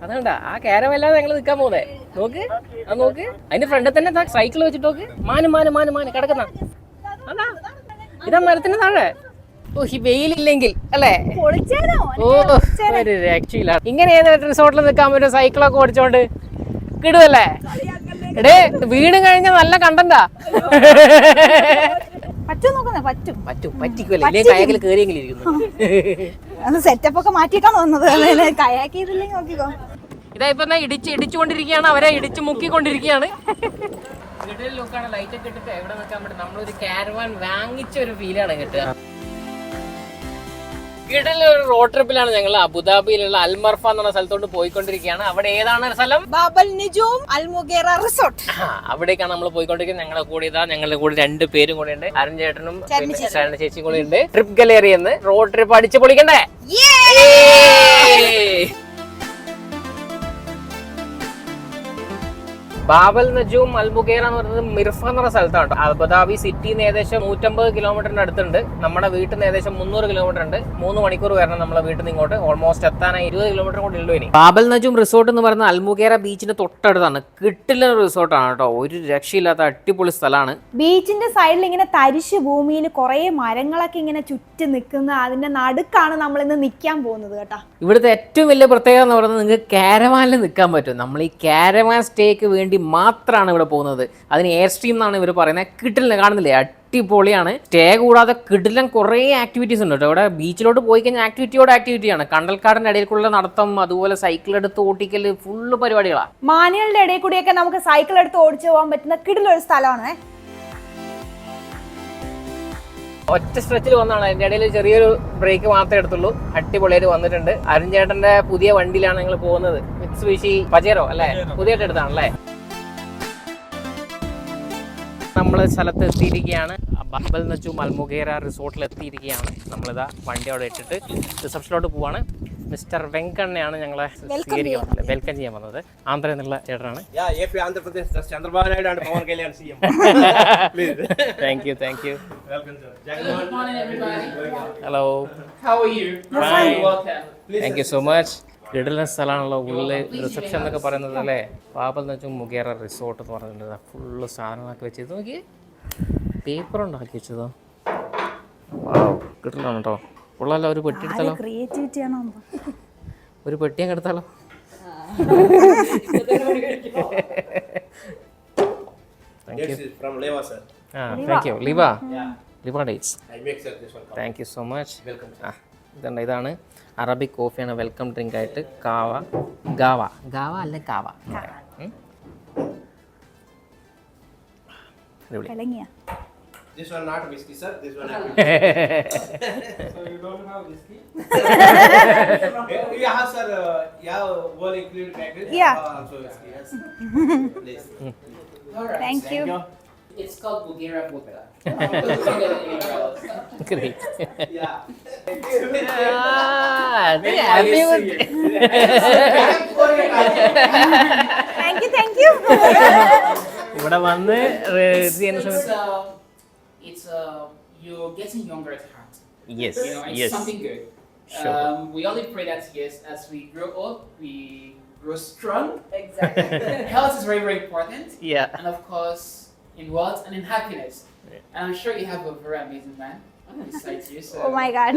അതുകൊണ്ടാ ആ കാരമല്ലാതെ ഞങ്ങൾ നിൽക്കാൻ പോകുന്നേ. നോക്ക് അത് നോക്ക്, അതിന്റെ ഫ്രണ്ടിൽ തന്നെ സൈക്കിൾ വെച്ചിട്ട് നോക്ക്. മാന് കിടക്കുന്ന അതാ, ഇതാ മരത്തിന്റെ താഴെ. ഓ ഈ വെയിലില്ലെങ്കിൽ അല്ലേ, ഓ ഒരു രക്ഷയില്ല. ഇങ്ങനെ ഏത് റിസോർട്ടിൽ നിൽക്കാൻ പറ്റും സൈക്കിളൊക്കെ ഓടിച്ചോണ്ട്? കിടുവല്ലേ എടേ, വീണ് കഴിഞ്ഞാൽ നല്ല കണ്ടന്റാ. പറ്റിക്കുമല്ലേ, കയക്കിൽ കേറിയെങ്കിലും ഇരിക്കുന്നു. സെറ്റപ്പ് ഒക്കെ മാറ്റിയേക്കാൻ തോന്നുന്നത് നോക്കിക്കോ. ഇതാ ഇപ്പൊ ഇടിച്ചുകൊണ്ടിരിക്കുകയാണ്, അവരെ ഇടിച്ചു മുക്കിക്കൊണ്ടിരിക്കുകയാണ്. ലുക്കാണ്, ലൈറ്റ് ഒക്കെ ഇട്ടിട്ട് എവിടെ നിൽക്കാൻ പറ്റും. നമ്മളൊരു കാരവാൻ വാങ്ങിച്ച ഒരു ഫീലാണ് കിട്ടുക. ഒരു റോഡ് ട്രിപ്പിലാണ് ഞങ്ങൾ അബുദാബിയിലുള്ള അൽമർഫ എന്നുള്ള സ്ഥലത്തോട്ട് പോയിക്കൊണ്ടിരിക്കുകയാണ്. അവിടെ ഏതാണ് സ്ഥലം? ബാബൽ നജൂം അൽമുഗേറ റിസോർട്ട്. അവിടേക്കാണ് നമ്മൾ പോയിക്കൊണ്ടിരിക്കുന്നത്. ഞങ്ങളുടെ കൂടെ 2 പേരും കൂടെ ഉണ്ട്. അരുൺ ചേട്ടനും ചേച്ചിയും കൂടെ ഉണ്ട്. ട്രിപ്പ് ഗലേറി എന്ന് റോഡ് ട്രിപ്പ് അടിച്ചു പൊളിക്കണ്ടേ? ബാബൽ നജൂം അൽമുഗേറ എന്ന് പറയുന്നത് മിർഫ എന്ന് പറഞ്ഞ സ്ഥലത്താണ്. അബുദാബി സിറ്റിന്ന് ഏകദേശം 150 കിലോമീറ്ററിന്റെ അടുത്തുണ്ട്. നമ്മുടെ വീട്ടിൽ നിന്ന് ഏകദേശം 300 കിലോമീറ്റർ ഉണ്ട്. 3 മണിക്കൂർ വരണം നമ്മളെ വീട്ടിൽ നിന്ന് ഇങ്ങോട്ട്. ഓൾമോസ്റ്റ് എത്താനായി 20 കിലോമീറ്റർ കൂടെ ഉള്ളൂ. ഇനി ബാബൽ നജൂം റിസോർട്ട് എന്ന് പറയുന്നത് അൽമുഗേറ ബീച്ചിന്റെ തൊട്ടടുത്താണ്. കിട്ടില്ല റിസോർട്ടാണ് കേട്ടോ, ഒരു രക്ഷയില്ലാത്ത അടിപൊളി സ്ഥലമാണ്. ബീച്ചിന്റെ സൈഡിൽ ഇങ്ങനെ തരിശ് ഭൂമിയിൽ കുറെ മരങ്ങളൊക്കെ ഇങ്ങനെ ചുറ്റി നിൽക്കുന്ന അതിന്റെ നടുക്കാണ് നമ്മൾ ഇന്ന് നിൽക്കാൻ പോകുന്നത് കേട്ടോ. ഇവിടുത്തെ ഏറ്റവും വലിയ പ്രത്യേകത എന്ന് പറയുന്നത് നിങ്ങൾക്ക് കാരവാനിൽ നിൽക്കാൻ പറ്റും. നമ്മൾ ഈ കാരവാൻ സ്റ്റേക്ക് വേണ്ടി മാത്രമാണ് ഇവിടെ പോകുന്നത്. അതിന് എയർ സ്ട്രീം എന്നാണ് ഇവർ പറയുന്നത്. കിട്ടില്ല, കാണുന്നില്ലേ, അടിപൊളിയാണ്. സ്റ്റേ കൂടാതെ കിടിലൻ കുറേ ആക്ടിവിറ്റീസ് ഉണ്ട് കേട്ടോ. ഇവിടെ ബീച്ചിലോട്ട് പോയി കഴിഞ്ഞാൽ ആക്ടിവിറ്റിയാണ്. കണ്ടൽക്കാടിന്റെ ഇടയിൽക്കുള്ള നടത്തം, അതുപോലെ സൈക്കിൾ എടുത്ത് ഓടിക്കല്, ഫുള്ള് പരിപാടികളാണ്. മാനുകളുടെ ഇടയിൽ കൂടിയൊക്കെ നമുക്ക് സൈക്കിൾ എടുത്ത് ഓടിച്ചു പോകാൻ പറ്റുന്ന കിടിലൊരു സ്ഥലമാണ്. ഒറ്റ സ്ട്രെച്ചിൽ വന്നാണ്, അതിന്റെ ഇടയിൽ ചെറിയൊരു ബ്രേക്ക് മാത്രമേ എടുത്തുള്ളൂ. അടിപൊളിയായിട്ട് വന്നിട്ടുണ്ട്. അരുൺ ചേട്ടന്റെ പുതിയ വണ്ടിയിലാണ് ഞങ്ങൾ പോകുന്നത്. മിത്സുബിഷി പജേറോ അല്ലേ, പുതിയതായിട്ട് എടുത്താണല്ലേ. നമ്മൾ സ്ഥലത്ത് എത്തിയിരിക്കുകയാണ്. ബാബൽ നജൂം അൽമുഗേറ റിസോർട്ടിൽ എത്തിയിരിക്കുകയാണ്. നമ്മളിതാ വണ്ടി അവിടെ ഇട്ടിട്ട് റിസപ്ഷനിലോട്ട് പോവാണ്. മിസ്റ്റർ വെങ്കണ്ണയാണ് ഞങ്ങളെ വെൽക്കം ചെയ്യാൻ വന്നത്. ആന്ധ്രയിൽ നിന്നുള്ള ചേട്ടനാണ്. Thank you. Hello, thank you so much. കിടിലൻ സ്ഥലമാണല്ലോ. ഉള്ളിൽ റിസപ്ഷൻ എന്നൊക്കെ പറയുന്നത് അല്ലേ. ബാബൽ നജൂം മുഗേറ റിസോർട്ട് എന്ന് പറഞ്ഞിട്ടുണ്ട്. ഫുള്ള് സാധനങ്ങളൊക്കെ വെച്ചത് നോക്കി, പേപ്പർ ഉണ്ടാക്കി വെച്ചതോ. കിടിലാണ് കേട്ടോ. ഉള്ളല്ലോ, ഒരു പെട്ടി എടുത്താലോ, ഒരു പെട്ടിയൊക്കെ എടുത്താലോ. Thank you. Liwa dates. Thank you so much. ഇതാണ് അറബിക് കോഫിയാണ്. വെൽക്കം ഡ്രിങ്ക് ആയിട്ട് ഗാവ അല്ല കാവ. This one not whiskey, sir. This one apple. So you don't have whiskey? Yeah, sir. Yeah, all included package. Yeah. Also whiskey. Yes. Please. Alright. Thank you. It's called Bulgaria Vodka. Great. Yeah. Thank you. ഇവിടെ വന്ന് you're getting younger at heart. Yes. You know, it's something good. Sure. We only pray that yes, as we grow old, we grow strong. Exactly. Health is very, very important. Yeah. And of course, in wealth and in happiness. Yeah. And I'm sure you have a very amazing man besides you. So Oh my God.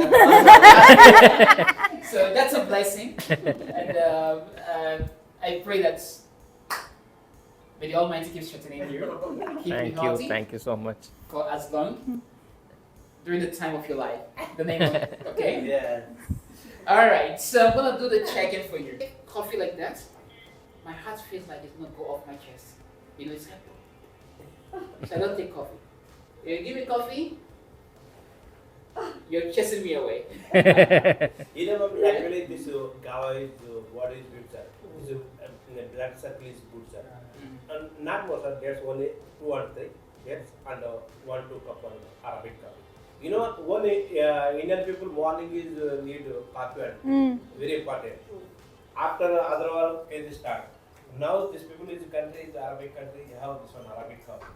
so that's a blessing. And I pray that may the Almighty keep strengthening you. Keep you healthy. Thank you so much. For as long during the time of your life. The name of it, okay? Yeah. Alright, so I'm gonna do the check-in for you. Coffee like that. My heart feels like it's gonna go off my chest. You know, it's happening. So I don't take coffee. You give me coffee, you're chasing me away. You know, actually, this Gava is what is good, sir. This in the blood circle is good, sir. And not more, sir. There's only 2 or 3. Yes, and 1-2 cup of Arabic coffee. You know, only Indian people morning is need coffee and very important. After other work is start. Now this people is country is Arabic country. You have this one Arabic coffee.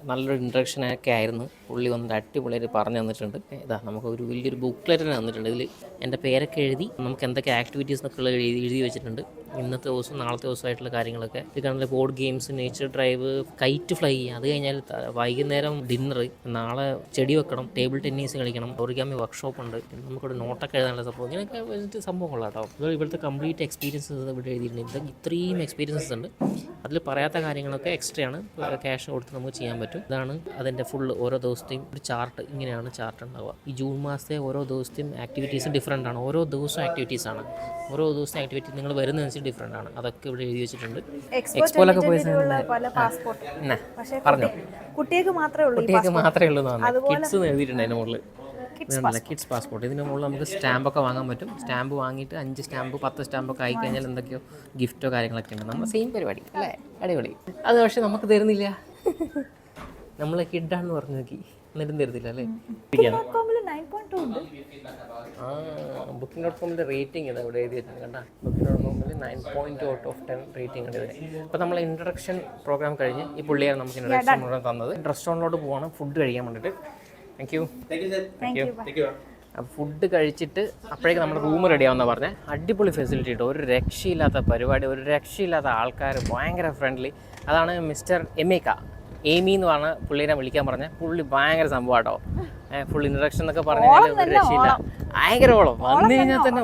നല്ലൊരു ഇൻട്രഡക്ഷനൊക്കെ ആയിരുന്നു. പുള്ളി വന്നിട്ട് അടിപൊളിയായിട്ട് പറഞ്ഞു തന്നിട്ടുണ്ട്. ഇതാ നമുക്ക് ഒരു വലിയൊരു ബുക്ക്ലെറ്റ് തന്നെ തന്നിട്ടുണ്ട്. ഇതിൽ എൻ്റെ പേരൊക്കെ എഴുതി നമുക്ക് എന്തൊക്കെ ആക്ടിവിറ്റീസ് എന്നൊക്കെ ഉള്ളത് എഴുതി വെച്ചിട്ടുണ്ട്. ഇന്നത്തെ ദിവസം നാളത്തെ ദിവസമായിട്ടുള്ള കാര്യങ്ങളൊക്കെ. ഇത് കാണുന്ന board games, nature drive, KITE fly, അത് കഴിഞ്ഞാൽ വൈകുന്നേരം ഡിന്നർ, നാളെ ചെടി വെക്കണം, ടേബിൾ ടെന്നീസ് കളിക്കണം, ഒറിഗാമി വർക്ക്ഷോപ്പ് ഉണ്ട്, നമുക്കൊരു നോട്ടൊക്കെ എഴുതാനുള്ള സംഭവം, ഇങ്ങനെയൊക്കെ വെച്ചിട്ട് സംഭവങ്ങളാണ് കേട്ടോ. ഇത് ഇവിടുത്തെ കംപ്ലീറ്റ് എക്സ്പീരിയൻസസ് ഇവിടെ എഴുതിയിട്ടുണ്ട്. ഇത്രയും എക്സ്പീരിയൻസസ് ഉണ്ട്. അതിൽ പറയാത്ത കാര്യങ്ങളൊക്കെ എക്സ്ട്രാ ആണ്, ക്യാഷ് കൊടുത്ത് നമുക്ക് ചെയ്യാൻ പറ്റും. ഇതാണ് അതിൻ്റെ ഫുൾ ഓരോ ദിവസത്തെയും ഒരു ചാർട്ട്. ഇങ്ങനെയാണ് ചാർട്ട് ഉണ്ടാവുക. ഈ ജൂൺ മാസത്തെ ഓരോ ദിവസത്തെയും ആക്ടിവിറ്റീസ് ഡിഫറെൻ്റ് ആണ്. ഓരോ ദിവസവും ആക്ടിവിറ്റീസാണ്. ഓരോ ദിവസത്തെ ആക്ടിവിറ്റി നിങ്ങൾ വരുന്നതനുസരിച്ച് ഡിഫറെൻ്റ് ആണ്. അതൊക്കെ ഇവിടെ എഴുതി വെച്ചിട്ടുണ്ട്. എക്സ്പോലൊക്കെ പോയി പറഞ്ഞു കുട്ടികൾക്ക് മാത്രമേ ഉള്ളൂ, കുട്ടികൾക്ക് മാത്രമേ ഉള്ളൂ. കിഡ്സ് എഴുതിയിട്ടുണ്ട് അതിൻ്റെ മുകളിൽ. Kids passport. ഇതിന് മുകളിൽ നമുക്ക് സ്റ്റാമ്പൊക്കെ വാങ്ങാൻ പറ്റും. സ്റ്റാമ്പ് വാങ്ങിയിട്ട് 5 സ്റ്റാമ്പ് 10 സ്റ്റാമ്പൊക്കെ ആയിക്കഴിഞ്ഞാൽ എന്തൊക്കെയോ ഗിഫ്റ്റോ കാര്യങ്ങളൊക്കെ ഉണ്ട്. നമ്മൾ സെയിം പരിപാടി അല്ലേ, അടിപൊളി. അത് പക്ഷേ നമുക്ക് തരുന്നില്ല. നമ്മൾ കിഡാണെന്ന് പറഞ്ഞു നോക്കി, എന്നിട്ടും തരുന്നില്ല അല്ലേ. Booking.comൽ റേറ്റിംഗ് ഇത് ഇവിടെ എഴുതി വെച്ചിട്ടുണ്ട് കണ്ടാ. Booking.comൽ 9.2 ഔട്ട് ഓഫ് 10 റേറ്റിംഗ് ഉണ്ട് ഇതിന്. അപ്പോൾ നമ്മൾ ഇൻട്രഡക്ഷൻ പ്രോഗ്രാം കഴിഞ്ഞ് ഈ പുള്ളിയാണ് നമുക്ക് ഇൻട്രഡക്ഷൻ പ്രോഗ്രാം തന്നത്. റെസ്റ്റോറൻറ്റിലോട്ട് പോകണം ഫുഡ് കഴിക്കാൻ വേണ്ടിയിട്ട്. Thank you. അപ്പോൾ ഫുഡ് കഴിച്ചിട്ട് അപ്പോഴേക്കും നമ്മുടെ റൂം റെഡി ആവുമെന്നാണ് പറഞ്ഞത്. അടിപൊളി ഫെസിലിറ്റി ഉണ്ട്, ഒരു രക്ഷയില്ലാത്ത പരിപാടി, ഒരു രക്ഷയില്ലാത്ത ആൾക്കാർ, ഭയങ്കര ഫ്രണ്ട്ലി. അതാണ് മിസ്റ്റർ എമേക്ക, ഏമി എന്ന് പറഞ്ഞ പുള്ളീനെ വിളിക്കാൻ പറഞ്ഞത്. പുള്ളി ഭയങ്കര സംഭവം കേട്ടോ. ഫുൾ ഇൻട്രഡക്ഷൻ എന്നൊക്കെ പറഞ്ഞു കഴിഞ്ഞാൽ ഒരു രക്ഷയില്ല, ഭയങ്കര ഓളം. വന്നു കഴിഞ്ഞാൽ തന്നെ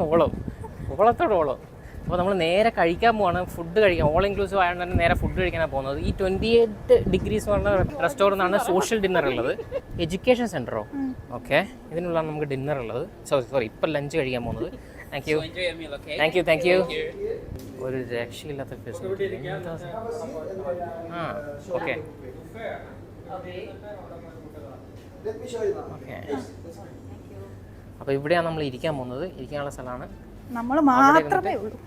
ഓളത്തോടെ ഓളം. അപ്പോൾ നമ്മൾ നേരെ കഴിക്കാൻ പോവാണ്, ഫുഡ് കഴിക്കാൻ. ഓൾ ഇൻക്ലൂസീവ് ആയതുകൊണ്ട് തന്നെ നേരെ ഫുഡ് കഴിക്കാനാണ് പോകുന്നത്. ഈ 28 ഡിഗ്രീസ് പറഞ്ഞ റെസ്റ്റോറൻ്റാണ് സോഷ്യൽ ഡിന്നർ ഉള്ളത്. എഡ്യൂക്കേഷൻ സെൻറ്ററോ ഓക്കെ, ഇതിനുള്ളതാണ് നമുക്ക് ഡിന്നർ ഉള്ളത്. സോറി ഇപ്പം ലഞ്ച് കഴിക്കാൻ പോകുന്നത്. Thank you. ഒരു രക്ഷയില്ലാത്ത ഫെസിലിറ്റി. ഓക്കെ അപ്പോൾ ഇവിടെയാണ് നമ്മൾ ഇരിക്കാൻ പോകുന്നത്. ഇരിക്കാനുള്ള സ്ഥലമാണ്. നമ്മൾ മാത്രമേ ഉള്ളൂ.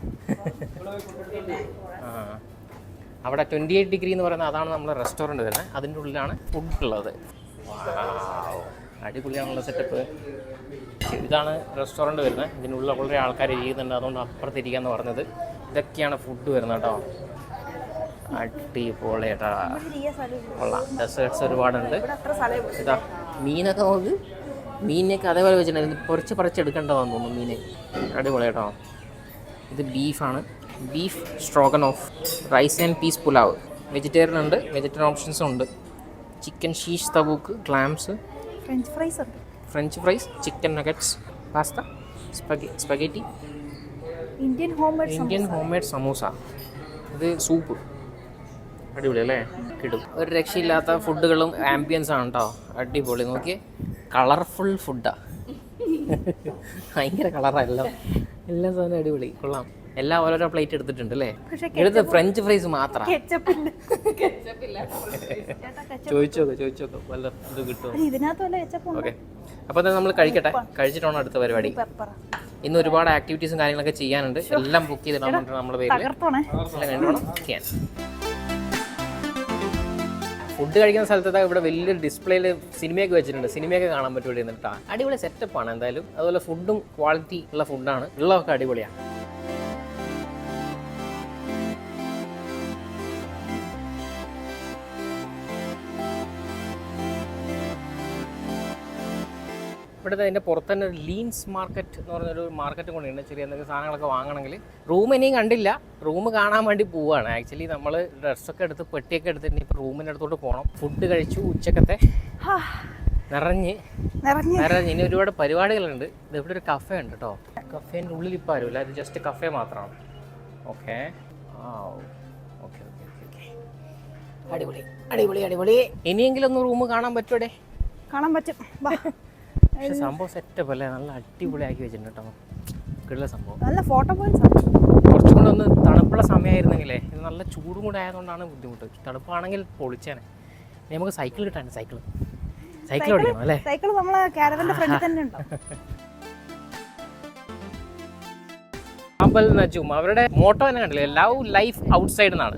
അവിടെ 28 ഡിഗ്രി എന്ന് പറയുന്നത് അതാണ് നമ്മുടെ റെസ്റ്റോറൻറ്റ് വരുന്നത്. അതിൻ്റെ ഉള്ളിലാണ് ഫുഡ് ഉള്ളത്. അടിപൊളിയാണുള്ള സെറ്റപ്പ്. ഇതാണ് റെസ്റ്റോറൻറ്റ് വരുന്നത്. ഇതിനുള്ളിൽ വളരെ ആൾക്കാർ ഇരിക്കുന്നുണ്ട്, അതുകൊണ്ട് അപ്പുറത്തിരിക്കാന്ന് പറഞ്ഞത്. ഇതൊക്കെയാണ് ഫുഡ് വരുന്നത് കേട്ടോ. അടിപൊളിയേട്ടാ, കൊള്ളാം. ഡെസേർട്ട്സ് ഒരുപാടുണ്ട്. ഇതാ മീനൊക്കെ നോക്ക്, മീനൊക്കെ അതേപോലെ വെച്ചിട്ടുണ്ടായിരുന്നു. കുറച്ച് പറിച്ചെടുക്കേണ്ടതാണെന്ന് തോന്നുന്നു മീൻ. അടിപൊളി കേട്ടോ. ഇത് ബീഫാണ്, beef stroganoff, rice and peas pulao. Vegetarian ഉണ്ട്, വെജിറ്റേറിയൻ ഓപ്ഷൻസും ഉണ്ട്. Chicken shish tawook, clams, French fries, chicken nuggets, pasta, spaghetti, Indian homemade samosa. ഇത് സൂപ്പ്. അടിപൊളി അല്ലേ, കിട്ടും. ഒരു രക്ഷയില്ലാത്ത ഫുഡുകളും ആംബിയൻസ് ആണ് കേട്ടോ. അടിപൊളി. നോക്കിയേ, കളർഫുൾ ഫുഡാണ്, ഭയങ്കര കളറാണ് എല്ലാ സാധനവും. അടിപൊളി, കൊള്ളാം. എല്ലാം ഓരോരോ പ്ലേറ്റ് എടുത്തിട്ടുണ്ട് അല്ലേ. എടുത്ത് ഫ്രഞ്ച് ഫ്രൈസ് മാത്രം ചോദിച്ചോക്കെ വല്ല ഇത് കിട്ടുമോ. ഓക്കെ, അപ്പോൾ തന്നെ നമ്മൾ കഴിക്കട്ടെ. കഴിച്ചിട്ടാണ് അടുത്ത പരിപാടി. ഇന്ന് ഒരുപാട് ആക്ടിവിറ്റീസും കാര്യങ്ങളൊക്കെ ചെയ്യാനുണ്ട്. എല്ലാം ബുക്ക് ചെയ്തിടാൻ വേണ്ടിയിട്ട് നമ്മുടെ പേരിൽ എല്ലാം കണ്ടുവേണം ചെയ്യാൻ. ഫുഡ് കഴിക്കുന്ന സ്ഥലത്ത് ഇവിടെ വലിയൊരു ഡിസ്പ്ലേയിൽ സിനിമയൊക്കെ വെച്ചിട്ടുണ്ട്. സിനിമയൊക്കെ കാണാൻ പറ്റും ഇവിടെ നിന്നിട്ടാ. അടിപൊളി സെറ്റപ്പാണ് എന്തായാലും. അതുപോലെ ഫുഡും ക്വാളിറ്റി ഉള്ള ഫുഡാണ്, ഉള്ളതൊക്കെ അടിപൊളിയാണ്. ഇവിടുത്തെ അതിൻ്റെ പുറത്ത് തന്നെ ഒരു ലീൻസ് മാർക്കറ്റ് എന്ന് പറഞ്ഞൊരു മാർക്കറ്റും കൊണ്ടുണ്ട്. ചെറിയ എന്തെങ്കിലും സാധനങ്ങളൊക്കെ വാങ്ങണമെങ്കിൽ. റൂം ഇനിയും കണ്ടില്ല, റൂം കാണാൻ വേണ്ടി പോവുകയാണ്. ആക്ച്വലി നമ്മൾ ഡ്രസ്സൊക്കെ എടുത്ത് പെട്ടിയൊക്കെ എടുത്തിട്ട് ഇപ്പോൾ റൂമിൻ്റെ അടുത്തോട്ട് പോകണം. ഫുഡ് കഴിച്ചു, ഉച്ചക്കത്തെ നിറഞ്ഞ് ഇനി ഒരുപാട് പരിപാടികളുണ്ട്. ഇത് ഇവിടെ ഒരു കഫേ ഉണ്ട് കേട്ടോ. കഫേൻ്റെ ഉള്ളിൽ ഇപ്പോൾ ആരുമില്ല, ഇത് ജസ്റ്റ് കഫേ മാത്രമാണ്. ഓക്കെ ഓക്കെ അടിപൊളി അടിപൊളി അടിപൊളി. ഇനിയെങ്കിലും ഒന്ന് റൂം കാണാൻ പറ്റൂടെ? കാണാൻ പറ്റും. പക്ഷെ സംഭവം സെറ്റപ്പ് അല്ലേ, നല്ല അടിപൊളിയാക്കി വെച്ചിട്ടുണ്ട് കേട്ടോ. കിട്ടുള്ള സംഭവം, നല്ല ഫോട്ടോ പോയിന്റ്സ്. കുറച്ചും കൂടെ ഒന്ന് തണുപ്പുള്ള സമയമായിരുന്നെങ്കിലേ. ഇത് നല്ല ചൂടും കൂടെ ആയതുകൊണ്ടാണ് ബുദ്ധിമുട്ട്. തണുപ്പാണെങ്കിൽ പൊളിച്ചേനെ. നമുക്ക് സൈക്കിൾ കിട്ടാൻ, സൈക്കിൾ ഓടിക്കണം അല്ലേ. സൈക്കിൾ നമ്മളെ കാരവന്റെ ഫ്രണ്ടിൽ തന്നെ ഉണ്ടാവും. ആമ്പൽ നജും അവരുടെ മോട്ടോ തന്നെ കണ്ടില്ലേ, ലവ് ലൈഫ് ഔട്ട്സൈഡ് എന്നാണ്.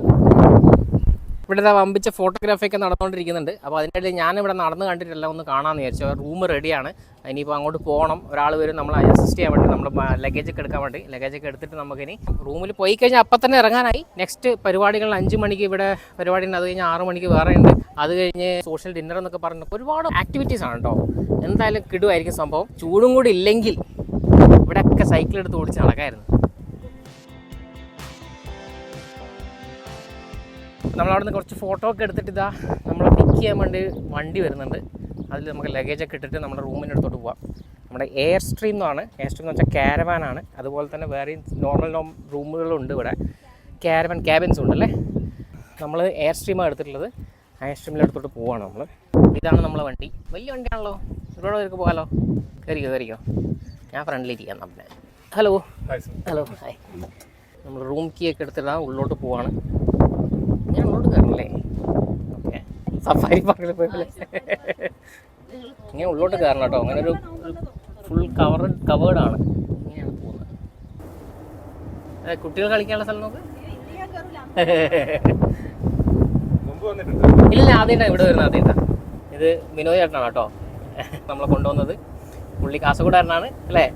ഇവിടെ വമ്പിച്ച ഫോട്ടോഗ്രാഫിയൊക്കെ നടന്നുകൊണ്ടിരിക്കുന്നുണ്ട്. അപ്പോൾ അതിൻ്റെ ഇടയിൽ ഞാനിവിടെ നടന്ന് കണ്ടിട്ടില്ല, ഒന്ന് കാണാമെന്ന് വിചാരിച്ചു. റൂം റെഡിയാണ്, ഇനിയിപ്പോൾ അങ്ങോട്ട് പോകണം. ഒരാൾ വരും നമ്മൾ അസിസ്റ്റ് ചെയ്യാൻ വേണ്ടി, നമ്മൾ ലഗേജൊക്കെ എടുക്കാൻ വേണ്ടി. ലഗേജൊക്കെ എടുത്തിട്ട് നമുക്കിനി റൂമിൽ പോയി കഴിഞ്ഞാൽ അപ്പം തന്നെ ഇറങ്ങാനായി. നെക്സ്റ്റ് പരിപാടികൾ 5 മണിക്ക് ഇവിടെ പരിപാടി ഉണ്ട്, അത് കഴിഞ്ഞ് 6 മണിക്ക് വേറെ ഉണ്ട്, അത് കഴിഞ്ഞ് സോഷ്യൽ ഡിന്നർ എന്നൊക്കെ പറഞ്ഞ് ഒരുപാട് ആക്ടിവിറ്റീസ് ആണ് കേട്ടോ. എന്തായാലും കിടുവായിരിക്കും സംഭവം. ചൂടും കൂടി ഇല്ലെങ്കിൽ ഇവിടെയൊക്കെ സൈക്കിളെടുത്ത് ഓടിച്ച് നടക്കായിരുന്നു. നമ്മളവിടുന്ന് കുറച്ച് ഫോട്ടോ ഒക്കെ എടുത്തിട്ട് ഇതാ നമ്മളെ പിക്ക് ചെയ്യാൻ വേണ്ടി വണ്ടി വരുന്നുണ്ട്. അതിൽ നമുക്ക് ലഗേജൊക്കെ ഇട്ടിട്ട് നമ്മുടെ റൂമിൻ്റെ അടുത്തോട്ട് പോവാം. നമ്മുടെ എയർ സ്ട്രീം എന്നാണ്. എയർ സ്ട്രീം എന്ന് വെച്ചാൽ ക്യാരവാനാണ്. അതുപോലെ തന്നെ വേറെയും നോർമൽ റൂമുകളുണ്ട് ഇവിടെ. ക്യാരവാൻ ക്യാബിൻസും ഉണ്ടല്ലേ. നമ്മൾ എയർ സ്ട്രീമാണ് എടുത്തിട്ടുള്ളത്. എയർ സ്ട്രീമിൻ്റെ അടുത്തോട്ട് പോവാണ് നമ്മൾ. ഇതാണ് നമ്മളെ വണ്ടി. വലിയ വണ്ടിയാണല്ലോ, ഇവിടെ വരെയൊക്കെ പോകാമല്ലോ. കയറിക്കോ. ഞാൻ ഫ്രണ്ടിലിരിക്കാം. നമ്മുടെ ഹലോ ഹായ്. നമ്മൾ റൂം കീ ഒക്കെ എടുത്തിട്ട് ഉള്ളോട്ട് പോവാണ്. ഞാൻ ഉള്ളോട്ട് കയറണല്ലേ? ഓക്കെ, സഫാരി പാർക്കിൽ പോയല്ലേ. ഇങ്ങനെ ഉള്ളോട്ട് കയറണം കേട്ടോ. അങ്ങനെ ഒരു ഫുൾ കവേർഡാണ്. ഇങ്ങനെയാണ് പോകുന്നത്. കുട്ടികൾ കളിക്കാനുള്ള സ്ഥലം നോക്ക്. ഇല്ല, ആദ്യമായിട്ടാണ് ഇവിടെ വരുന്നത്. ആദ്യമായിട്ടാണ്. ഇത് വിനോദ് ചേട്ടനാണ് കേട്ടോ നമ്മളെ കൊണ്ടുവന്നത്. പുള്ളി കാസർഗോഡുകാരനാണ് അല്ലേ.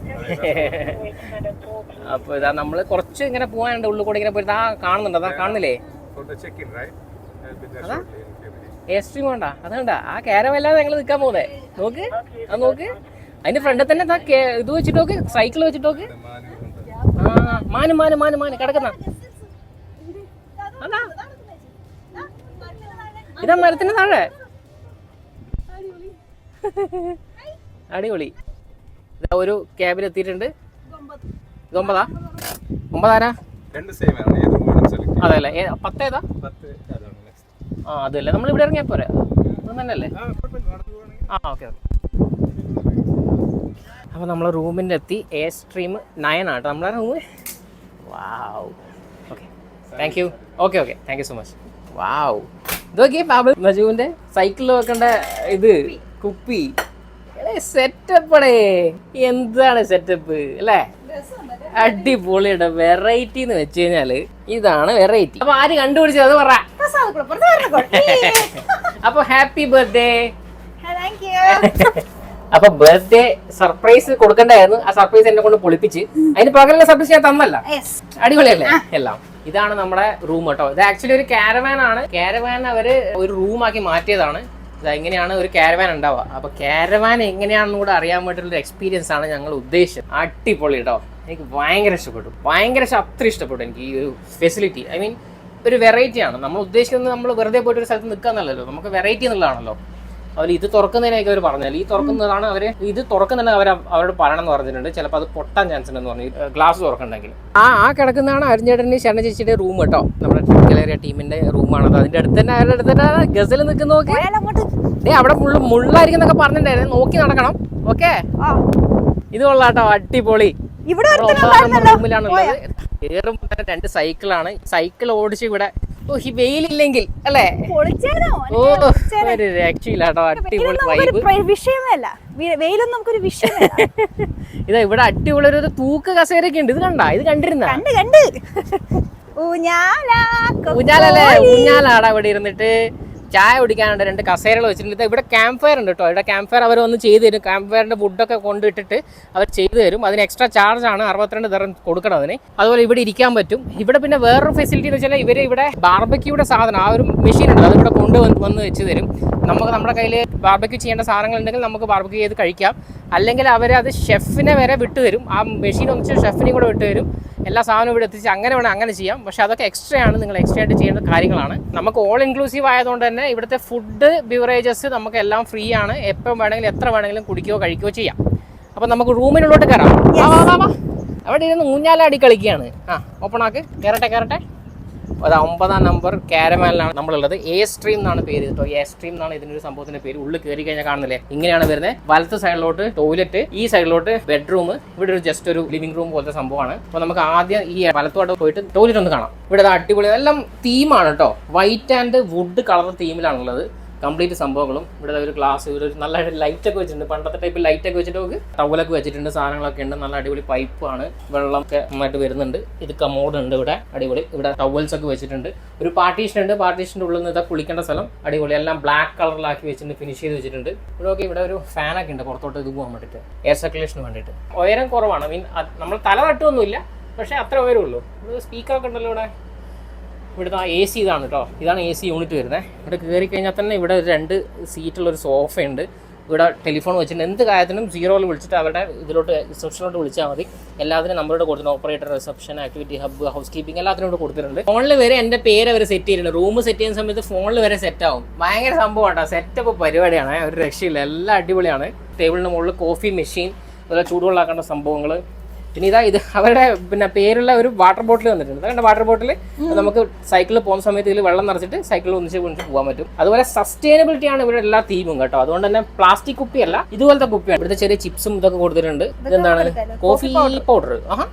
അപ്പോൾ ഇതാ നമ്മൾ കുറച്ച് ഇങ്ങനെ പോകാനുണ്ട്. ഉള്ളിൽ കൂടെ ഇങ്ങനെ പോയിട്ട് കാണുന്നുണ്ട്. അതാ കാണുന്നില്ലേ? അതാ എയർ സ്ട്രീം വേണ്ട, അതുകൊണ്ടാ ആ ക്യാരവല്ലാതെ ഞങ്ങൾ നിൽക്കാൻ പോകുന്നേ. നോക്ക്, അത് നോക്ക്. അതിന്റെ ഫ്രണ്ടിൽ തന്നെ ഇത് വെച്ചിട്ട് നോക്ക്, സൈക്കിൾ വെച്ചിട്ട് നോക്ക്. മാന് കിടക്കുന്ന അതാ, ഇതാ മരത്തിന് താഴെ. അടിപൊളി. ഇതാ ഒരു ക്യാബിൽ എത്തിയിട്ടുണ്ട്. ഇത് 9 അതെ അല്ലേ? 10 ഏതാ? അതല്ലേ, നമ്മളിവിടെ ഇറങ്ങിയാൽ പോരെ? അത് തന്നെയല്ലേ? ഓക്കെ. അപ്പോൾ നമ്മൾ റൂമിൻ്റെ എത്തി. എയർ സ്ട്രീം 9 ആണ് കേട്ടോ നമ്മളെ room. Wow. Okay, thank you. Okay, thank you so much. Wow. ഇതൊക്കെ പാബിൾ നജുവിൻ്റെ സൈക്കിളിൽ വെക്കേണ്ട ഇത് കുപ്പി. സെറ്റപ്പടേ, എന്താണ് സെറ്റപ്പ് അല്ലേ? അടിപൊളിയുടെ വെറൈറ്റി എന്ന് വെച്ച് കഴിഞ്ഞാല് ഇതാണ് വെറൈറ്റി. അപ്പൊ ആര് കണ്ടുപിടിച്ചത് അത് പറ. അപ്പൊ ഹാപ്പി ബർത്ത്ഡേ. അപ്പൊ ബർത്ത്ഡേ സർപ്രൈസ് കൊടുക്കണ്ടായിരുന്നു. ആ സർപ്രൈസ് എന്നെ കൊണ്ട് പൊളിപ്പിച്ച്. അതിന് പകരം സർപ്രൈസ് ഞാൻ തന്നല്ല. അടിപൊളിയല്ലേ എല്ലാം. ഇതാണ് നമ്മുടെ റൂം കേട്ടോ. ഇത് ആക്ച്വലി ഒരു ക്യാരവാൻ ആണ്. ക്യാരവാൻ അവര് ഒരു റൂമാക്കി മാറ്റിയതാണ്. എങ്ങനെയാണ് ഒരു ക്യാരവാൻ ഉണ്ടാവുക. അപ്പൊ ക്യാരവാൻ എങ്ങനെയാണെന്ന് കൂടെ അറിയാൻ വേണ്ടിയിട്ടുള്ള എക്സ്പീരിയൻസ് ആണ് ഞങ്ങൾ ഉദ്ദേശിച്ചത്. അടിപൊളി കേട്ടോ, എനിക്ക് ഭയങ്കര ഇഷ്ടപ്പെട്ടു. അത്ര ഇഷ്ടപ്പെട്ടു എനിക്ക് ഈ ഒരു ഫെസിലിറ്റി. ഐ മീൻ ഒരു വെറൈറ്റി ആണ്. നമ്മൾ ഉദ്ദേശിക്കുന്നത് നമ്മൾ വെറുതെ പോയിട്ട് ഒരു സ്ഥലത്ത് നിൽക്കാന്നല്ലോ, നമുക്ക് വെറൈറ്റി എന്നുള്ളതാണല്ലോ. അവർ ഇത് തുറക്കുന്നതിനൊക്കെ അവർ പറഞ്ഞാൽ ഈ തുറക്കുന്നതാണ് അവർ ഇത് തുറക്കുന്നതന്നെ അവരോട് പറയണം എന്ന് പറഞ്ഞിട്ടുണ്ട്. ചിലപ്പോൾ അത് പൊട്ടാൻ ചാൻസ് ഉണ്ടെന്ന് പറഞ്ഞു ഗ്ലാസ് തുറക്കണ്ടെങ്കിൽ. ആ കിടക്കുന്നതാണ് അരുൺചേട്ടൻ്റെ ശരണ ചേച്ചിയുടെ റൂം കേട്ടോ. നമ്മുടെ ഗലേറിയ ടീമിന്റെ റൂമാണത്. അതിന്റെ അടുത്ത് തന്നെ അവരുടെ അടുത്ത് തന്നെ ഗസൽ നിൽക്കുന്ന നോക്കി. അവിടെ മുള്ളായിരിക്കും എന്നൊക്കെ പറഞ്ഞിട്ടുണ്ടായിരുന്നു. നോക്കി നടക്കണം. ഓക്കെ, ഇത് കൊള്ളാട്ടോ, അടിപൊളി. റൂമിലാണുള്ളത്. കയറുമ്പോൾ തന്നെ 2 സൈക്കിളാണ്. സൈക്കിൾ ഓടിച്ച് ഇവിടെ ഈ വെയിലില്ലെങ്കിൽ അല്ലേ ഒരു രക്ഷയില്ലാട്ടോ. അടിപൊളി വൈബ്. ഇതാ ഇവിടെ അടിപൊളി ഒരു തൂക്ക് കസേരയൊക്കെ ഉണ്ട്. ഇത് കണ്ടാ? ഇത് കണ്ടിരുന്ന ഊഞ്ഞാലല്ലേ? ഊഞ്ഞാലാടാ ഇവിടെ ഇരുന്നിട്ട് ചായ കുടിക്കാനുണ്ട്. 2 കസേരകൾ വെച്ചിട്ടുണ്ട്. ഇവിടെ ക്യാമ്പ് ഫയർ ഉണ്ട് കേട്ടോ. ഇവിടെ ക്യാമ്പ് ഫയർ അവർ വന്ന് ചെയ്ത് തരും. ക്യാമ്പ് ഫയറിന്റെ ഫുഡൊക്കെ കൊണ്ടിട്ടിട്ട് അവർ ചെയ്തു തരും. അതിന് എക്സ്ട്രാ ചാർജ് ആണ് 62 ദിർഹം കൊടുക്കണം അതിന്. അതുപോലെ ഇവിടെ ഇരിക്കാൻ പറ്റും. ഇവിടെ പിന്നെ വേറൊരു ഫെസിലിറ്റി എന്ന് വെച്ചാൽ ഇവർ ഇവിടെ ബാർബക്യൂയുടെ സാധനം, ആ ഒരു മെഷീൻ ഉണ്ട്, അത് ഇവിടെ കൊണ്ടുവന്ന് വെച്ച് തരും. നമുക്ക് നമ്മുടെ കയ്യിൽ ബാർബക്യൂ ചെയ്യേണ്ട സാധനങ്ങൾ ഉണ്ടെങ്കിൽ നമുക്ക് ബാർബക്യൂ ചെയ്ത് കഴിക്കാം. അല്ലെങ്കിൽ അവരത് ഷെഫിനെ വരെ വിട്ടുതരും. ആ മെഷീൻ ഒന്നിച്ച് ഷെഫിനെയും കൂടെ വിട്ടുതരും. എല്ലാ സാധനവും ഇവിടെ എത്തിച്ച് അങ്ങനെ വേണം അങ്ങനെ ചെയ്യാം. പക്ഷേ അതൊക്കെ എക്സ്ട്രാ ആണ്, നിങ്ങൾ എക്സ്ട്രാ ആയിട്ട് ചെയ്യേണ്ട കാര്യങ്ങളാണ്. നമുക്ക് ഓൾ ഇൻക്ലൂസീവ് ആയതുകൊണ്ട് തന്നെ ഇവിടുത്തെ ഫുഡ് ബിവറേജസ് നമുക്ക് എല്ലാം ഫ്രീ ആണ്. എപ്പോൾ വേണമെങ്കിലും എത്ര വേണമെങ്കിലും കുടിക്കുകയോ കഴിക്കുകയോ ചെയ്യാം. അപ്പോൾ നമുക്ക് റൂമിനുള്ളിലോട്ട് കയറാം. അവിടെ ഇരുന്ന് ഊഞ്ഞാലാടി കളിക്കുകയാണ്. ഓപ്പൺ ആക്ക്, കയറട്ടെ. അത് 9ാം നമ്പർ ക്യാരവാനിലാണ് നമ്മളുള്ളത്. എയർ സ്ട്രീം എന്നാണ് പേര് കേട്ടോ. എയർ സ്ട്രീം എന്നാണ് ഇതിനൊരു സംഭവത്തിന്റെ പേര്. ഉള്ളിൽ കയറി കഴിഞ്ഞാൽ കാണുന്നില്ലേ, ഇങ്ങനെയാണ് വരുന്നത്. വലത്തെ സൈഡിലോട്ട് ടോയ്ലറ്റ്, ഈ സൈഡിലോട്ട് ബെഡ്റൂം, ഇവിടെ ഒരു ജസ്റ്റ് ഒരു ലിവിംഗ് റൂം പോലത്തെ സംഭവമാണ്. അപ്പോൾ നമുക്ക് ആദ്യം ഈ വലത്തോട്ട് പോയിട്ട് ടോയ്ലറ്റ് ഒന്ന് കാണാം. ഇവിടെ അടിപൊളി എല്ലാം തീമാണ് കേട്ടോ. വൈറ്റ് ആൻഡ് വുഡ് കളർ തീമിലാണുള്ളത്. കംപ്ലീറ്റ് സംഭവങ്ങളും. ഇവിടെ ഒരു ഗ്ലാസ്, ഇവിടെ ഒരു നല്ല ലൈറ്റൊക്കെ വെച്ചിട്ടുണ്ട്, പണ്ടത്തെ ടൈപ്പ് ലൈറ്റൊക്കെ വെച്ചിട്ട് നമുക്ക് ടവലൊക്കെ വെച്ചിട്ടുണ്ട്, സാധനങ്ങളൊക്കെ ഉണ്ട്. നല്ല അടിപൊളി പൈപ്പാണ്, വെള്ളമൊക്കെ നന്നായിട്ട് വരുന്നുണ്ട്. ഇത് കമോഡ് ഉണ്ട് ഇവിടെ, അടിപൊളി. ഇവിടെ ടവൽസ് ഒക്കെ വെച്ചിട്ടുണ്ട്. ഒരു പാർട്ടീഷൻ ഉണ്ട്, പാർട്ടീഷൻ്റെ ഉള്ളിൽ നിന്ന് ഇതാ കുളിക്കേണ്ട സ്ഥലം, അടിപൊളി. എല്ലാം ബ്ലാക്ക് കളറിലാക്കി വെച്ചിട്ടുണ്ട്, ഫിനിഷ് ചെയ്ത് വെച്ചിട്ടുണ്ട്. ഇവിടെ ഒരു ഫാനൊക്കെ ഉണ്ട് പുറത്തോട്ട് ഇത് പോകാൻ വേണ്ടിയിട്ട്, എയർ സർക്കുലേഷന് വേണ്ടിയിട്ട്. ഉയരം കുറവാണ്, മീൻ നമ്മൾ തല തട്ടുമൊന്നുമില്ല, പക്ഷേ അത്ര ഉയരമുള്ളൂ. ഇവിടെ സ്പീക്കറൊക്കെ ഉണ്ടല്ലോ ഇവിടെ. ഇവിടുത്തെ AC ഇതാണ് കേട്ടോ, ഇതാണ് AC യൂണിറ്റ് വരുന്നത്. ഇവിടെ കയറി കഴിഞ്ഞാൽ തന്നെ ഇവിടെ 2 സീറ്റുള്ളൊരു സോഫയുണ്ട്. ഇവിടെ ടെലിഫോൺ വെച്ചിട്ടുണ്ട്. എന്ത് കാര്യത്തിനും 0 വിളിച്ചിട്ട് അവരുടെ ഇതിലോട്ട് റിസപ്ഷനിലോട്ട് വിളിച്ചാൽ മതി. എല്ലാത്തിനും നമ്പറോട് കൊടുത്തിട്ടുണ്ട്. Operator, reception, activity hub, house keeping എല്ലാത്തിനും ഇവിടെ കൊടുത്തിട്ടുണ്ട്. ഫോണിൽ വരെ എൻ്റെ പേര് അവർ സെറ്റ് ചെയ്തിട്ടുണ്ട്. റൂം സെറ്റ് ചെയ്യുന്ന സമയത്ത് ഫോണിൽ വരെ സെറ്റ് ആവും. ഭയങ്കര സംഭവം കേട്ടോ, സെറ്റപ്പ് പരിപാടിയാണ്, ഒരു രക്ഷയില്ല, എല്ലാം അടിപൊളിയാണ്. ടേബിളിന് മുകളിൽ കോഫി മെഷീൻ, അതുപോലെ ചൂടുവെള്ളമാക്കേണ്ട സംഭവങ്ങൾ. പിന്നെ ഇത് അവരുടെ പേരുള്ള ഒരു വാട്ടർ ബോട്ടിൽ വന്നിട്ടുണ്ട്. അതുകൊണ്ട് വാട്ടർ ബോട്ടിൽ നമുക്ക് സൈക്കിളിൽ പോകുന്ന സമയത്ത് ഇതിൽ വെള്ളം നിറച്ചിട്ട് സൈക്കിളിൽ ഒന്നിച്ച് പോകാൻ പറ്റും. അതുപോലെ സസ്റ്റൈനബിലിറ്റി ആണ് ഇവിടെ എല്ലാ തീമും കേട്ടോ. അതുകൊണ്ട് തന്നെ പ്ലാസ്റ്റിക് കുപ്പിയല്ല, ഇതുപോലത്തെ കുപ്പിയാണ്. ഇവിടുത്തെ ചെറിയ ചിപ്സും ഇതൊക്കെ കൊടുത്തിട്ടുണ്ട്. ഇതെന്താണ്? Coffee powder,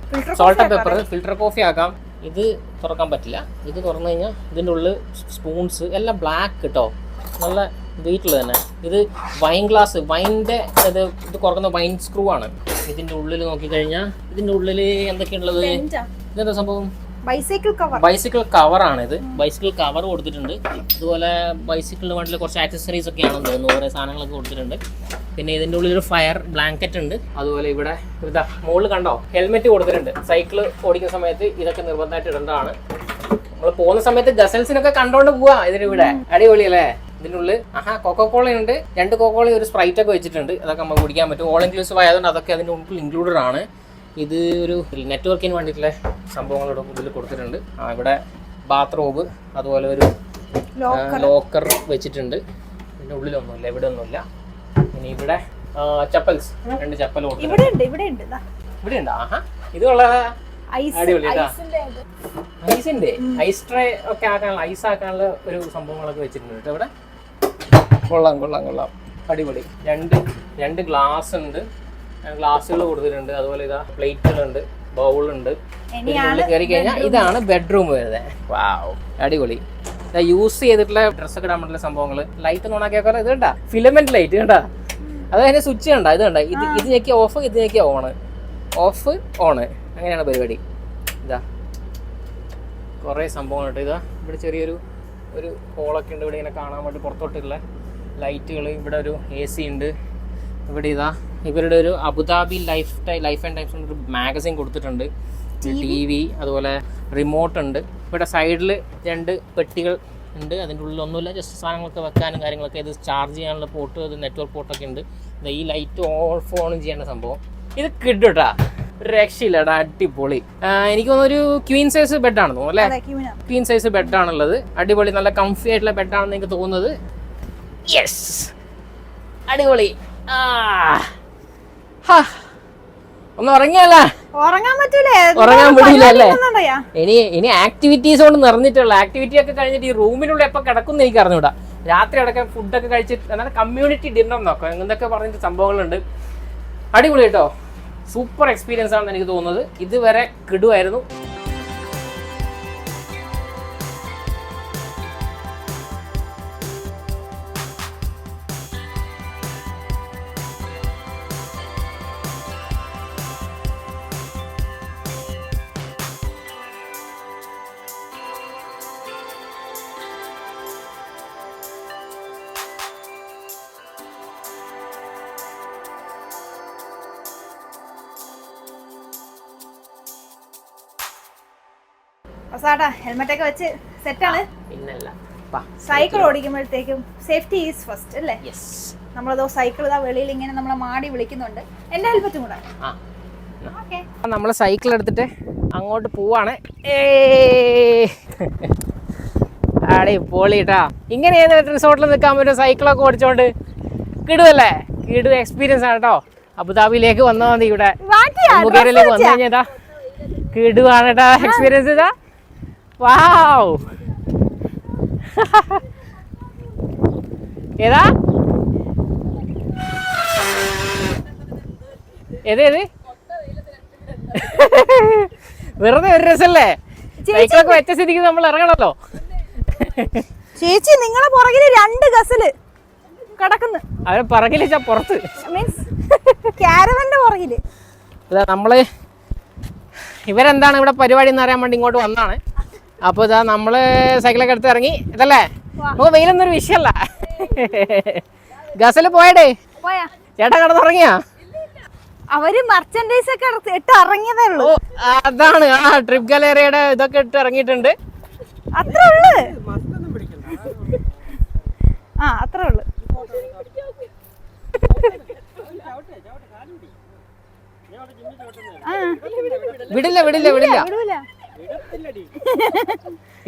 salt pepper, filter coffee ആക്കാം. ഇത് തുറക്കാൻ പറ്റില്ല. ഇത് തുറന്നു കഴിഞ്ഞാൽ ഇതിൻ്റെ ഉള്ളിൽ സ്പൂൺസ് എല്ലാം ബ്ലാക്ക് കേട്ടോ, നല്ല വെയിറ്റുള്ള തന്നെ. ഇത് വൈൻ ഗ്ലാസ്, വൈൻ്റെ ഇത് കുറക്കുന്ന വൈൻ സ്ക്രൂ ആണ്. ഇതിന്റെ ഉള്ളിൽ നോക്കിക്കഴിഞ്ഞാൽ ഇതിന്റെ ഉള്ളിൽ എന്തൊക്കെയുള്ളത്? ഇതെന്താ സംഭവം? ബൈസിക്കിൾ കവറാണ് ഇത്. ബൈസിക്കിൾ കവർ കൊടുത്തിട്ടുണ്ട്. അതുപോലെ ബൈസിക്കിളിന് വേണ്ടിയുള്ള കുറച്ച് ആക്സസറീസ് ഒക്കെ ആണെന്ന് തോന്നുന്നു, ഓരോ സാധനങ്ങളൊക്കെ കൊടുത്തിട്ടുണ്ട്. പിന്നെ ഇതിന്റെ ഉള്ളിൽ ഒരു ഫയർ ബ്ലാങ്കറ്റ് ഉണ്ട്. അതുപോലെ ഇവിടെ ഇതാ മുകളിൽ കണ്ടോ ഹെൽമെറ്റ് കൊടുത്തിട്ടുണ്ട്. സൈക്കിൾ ഓടിക്കുന്ന സമയത്ത് ഇതൊക്കെ നിർബന്ധമായിട്ട് ഇടേണ്ടതാണ്. നമ്മൾ പോകുന്ന സമയത്ത് ഗസൽസിനൊക്കെ കണ്ടോണ്ട് പോവാ ഇതിനിവിടെ, അടിപൊളിയല്ലേ? ഇതിനുള്ളിൽ കൊക്കോക്കോള ഉണ്ട്, 2 കൊക്കോളയും ഒരു സ്പ്രൈറ്റ് ഒക്കെ വെച്ചിട്ടുണ്ട്. അതൊക്കെ നമുക്ക് കുടിക്കാൻ പറ്റും. ഓൾ ഇൻക്ലൂസീവ് ആയതുകൊണ്ട് അതൊക്കെ അതിൻ്റെ ഉള്ളിൽ ഇൻക്ലൂഡഡ് ആണ്. ഇത് ഒരു നെറ്റ്വർക്കിന് വേണ്ടിയിട്ടുള്ള സംഭവങ്ങളോട് ഇതിൽ കൊടുത്തിട്ടുണ്ട്. ഇവിടെ ബാത്റൂം, അതുപോലെ ഒരു ലോക്കർ വെച്ചിട്ടുണ്ട്. ഇതിൻ്റെ ഉള്ളിലൊന്നുമില്ല, ഇവിടെ ഒന്നുമില്ല. ഇനി ഇവിടെ ചപ്പൽസ്, 2 ചപ്പൽ കൊടുത്തിട്ടുണ്ട്. ഇവിടെ ഉണ്ട്. ഇത് വളരെ അടിപൊളിയാ. ഐസിന്റെ ഐസ് ട്രേ ഒക്കെ ആക്കാനുള്ള, ഐസ് ആക്കാനുള്ള ഒരു സംഭവങ്ങളൊക്കെ വെച്ചിട്ടുണ്ട് ഇവിടെ. കൊള്ളാം, അടിപൊളി. 2 ഗ്ലാസ് ഉണ്ട്, ഗ്ലാസ്സുകൾ കൊടുത്തിട്ടുണ്ട്. അതുപോലെ ഇതാ പ്ലേറ്റുകളുണ്ട്, ബൗളുണ്ട്. കയറി കഴിഞ്ഞാൽ ഇതാണ് ബെഡ്റൂം വരുന്നത്. വാവ്, അടിപൊളി. യൂസ് ചെയ്തിട്ടുള്ള ഡ്രസ്സൊക്കെ ഇടാൻ പറ്റുന്ന സംഭവങ്ങൾ. ലൈറ്റ് ഒന്ന് ഓണാക്കിയാൽ ഇത് കണ്ടാ, ഫിലമെന്റ് ലൈറ്റ് കണ്ടാ, അത് അതിന്റെ സ്വിച്ച് കണ്ടാ, ഇത് കണ്ടാ, ഇത് ഞെക്കിയ ഓഫ്, ഇത് ഞെക്കിയ ഓണ്, ഓഫ് ഓണ്, അങ്ങനെയാണ് പരിപാടി. ഇതാ കുറേ സംഭവങ്ങളുണ്ട്. ഇതാ ഇവിടെ ചെറിയൊരു ഹോളൊക്കെ ഉണ്ട്. ഇവിടെ ഇങ്ങനെ കാണാൻ വേണ്ടി പുറത്തോട്ടുള്ള ലൈറ്റുകൾ. ഇവിടെ ഒരു AC ഉണ്ട്. ഇവിടെ ഇതാ ഇവരുടെ ഒരു അബുദാബി ലൈഫ് ആൻഡ് ടൈംസ് ഒരു മാഗസിൻ കൊടുത്തിട്ടുണ്ട്. TV, അതുപോലെ റിമോട്ട് ഉണ്ട്. ഇവിടെ സൈഡിൽ 2 പെട്ടികൾ ഉണ്ട്. അതിൻ്റെ ഉള്ളിൽ ഒന്നുമില്ല, ജസ്റ്റ് സാധനങ്ങളൊക്കെ വെക്കാനും കാര്യങ്ങളൊക്കെ. ഇത് ചാർജ് ചെയ്യാനുള്ള പോർട്ട്, ഇത് നെറ്റ്വർക്ക് പോർട്ടൊക്കെ ഉണ്ട്. ഈ ലൈറ്റ് ഓഫ് ഓൺ ചെയ്യേണ്ട സംഭവം. ഇത് കിട്ടുട്ടാ, ഒരു രക്ഷയില്ലടാ, അടിപൊളി. എനിക്ക് തോന്നുന്നു ഒരു ക്വീൻ സൈസ് ബെഡാണെന്ന് തോന്നുന്നു അല്ലേ? ക്വീൻ സൈസ് ബെഡാണുള്ളത്. അടിപൊളി, നല്ല കംഫി ആയിട്ടുള്ള ബെഡാണെന്ന് എനിക്ക് തോന്നുന്നത്. യെസ്, അടിപൊളി. ഒന്ന് ഉറങ്ങിയല്ല, ഉറങ്ങാൻ പറ്റില്ല അല്ലേ? ഇനി ആക്ടിവിറ്റീസ് കൊണ്ട് നിറഞ്ഞിട്ടുള്ള ആക്ടിവിറ്റി ഒക്കെ കഴിഞ്ഞിട്ട് ഈ റൂമിനുള്ളിൽ എപ്പോൾ കിടക്കും എനിക്ക് അറിഞ്ഞൂടാ. രാത്രി അടക്കം ഫുഡൊക്കെ കഴിച്ചിട്ട്, അതായത് കമ്മ്യൂണിറ്റി ഡിന്നർ നോക്കാം, എന്തൊക്കെ പറഞ്ഞിട്ട് സംഭവങ്ങളുണ്ട്. അടിപൊളി കേട്ടോ, സൂപ്പർ എക്സ്പീരിയൻസ് ആണെന്ന് എനിക്ക് തോന്നുന്നത്. ഇതുവരെ കിടുവായിരുന്നു. ഹെൽമെറ്റ് ഒക്കെ വെച്ച് സെറ്റാണ്. പിന്നല്ല, സൈക്കിൾ ഓടിക്കുമ്പോഴത്തേക്കും സേഫ്റ്റി ഈസ് ഫസ്റ്റ് അല്ലേ? നമ്മളതോ സൈക്കിൾ ഇതാ വെളിയിൽ ഇങ്ങനെ നമ്മളെ മാടി വിളിക്കുന്നുണ്ട്. എന്റെ ഹെൽമെറ്റും കൂടെ. നമ്മള് സൈക്കിൾ എടുത്തിട്ട് അങ്ങോട്ട് പോവാണ്. പൊളിട്ടാ, ഇങ്ങനെ ഏത് റിസോർട്ടിൽ നിൽക്കാൻ പറ്റും സൈക്കിളൊക്കെ ഓടിച്ചോണ്ട്? കിടുവല്ലേ? കിടു എക്സ്പീരിയൻസ് ആണ് കേട്ടോ. അബുദാബിയിലേക്ക് വന്നാൽ മതി. ഇവിടെ മുഖേരയിലേക്ക് വന്നു കഴിഞ്ഞാ കിടുവാണ് കേട്ടോ എക്സ്പീരിയൻസ്. ഇതാ വാവ്, ഏതാ വെറുതെ ഒരു രസല്ലേ? സൈക്കിളൊക്കെ വെച്ച സ്ഥിതിക്ക് നമ്മൾ ഇറങ്ങണല്ലോ. ചേച്ചി, നിങ്ങളെ പുറകില് 2 ഗസല് കിടക്കുന്നു. അവരെ പിറകിൽ പുറത്ത് മീൻസ് ക്യാരവന്റെ പുറകില്. ഇതാ നമ്മള് ഇവരെന്താണ് ഇവിടെ പരിപാടി എന്ന് അറിയാൻ വേണ്ടി ഇങ്ങോട്ട് വന്നാണ്. അപ്പോൾ ഇതാ നമ്മള് സൈക്കിളൊക്കെ എടുത്ത് ഇറങ്ങി. ഇതല്ലേ നമുക്ക് വെയിലൊന്നൊരു വിഷയമല്ല. ഗസല് പോയടേ പോയാ ചേട്ടാ കിടന്നുറങ്ങിയാ? അവര് മർച്ചൻഡൈസ് ഒക്കെ ഇട്ട് ഇറങ്ങിയതേ ഉള്ളൂ. അതാണ് ആ ട്രിപ്പ് ഗാലറിയുടെ ഇതൊക്കെ ഇട്ട് ഇറങ്ങിയിട്ടുണ്ട്. അത്രേ ഉള്ളു. ആ അത്രേ ഉള്ളു. വിടില്ല വിടില്ല വിടില്ല. വിടൂല.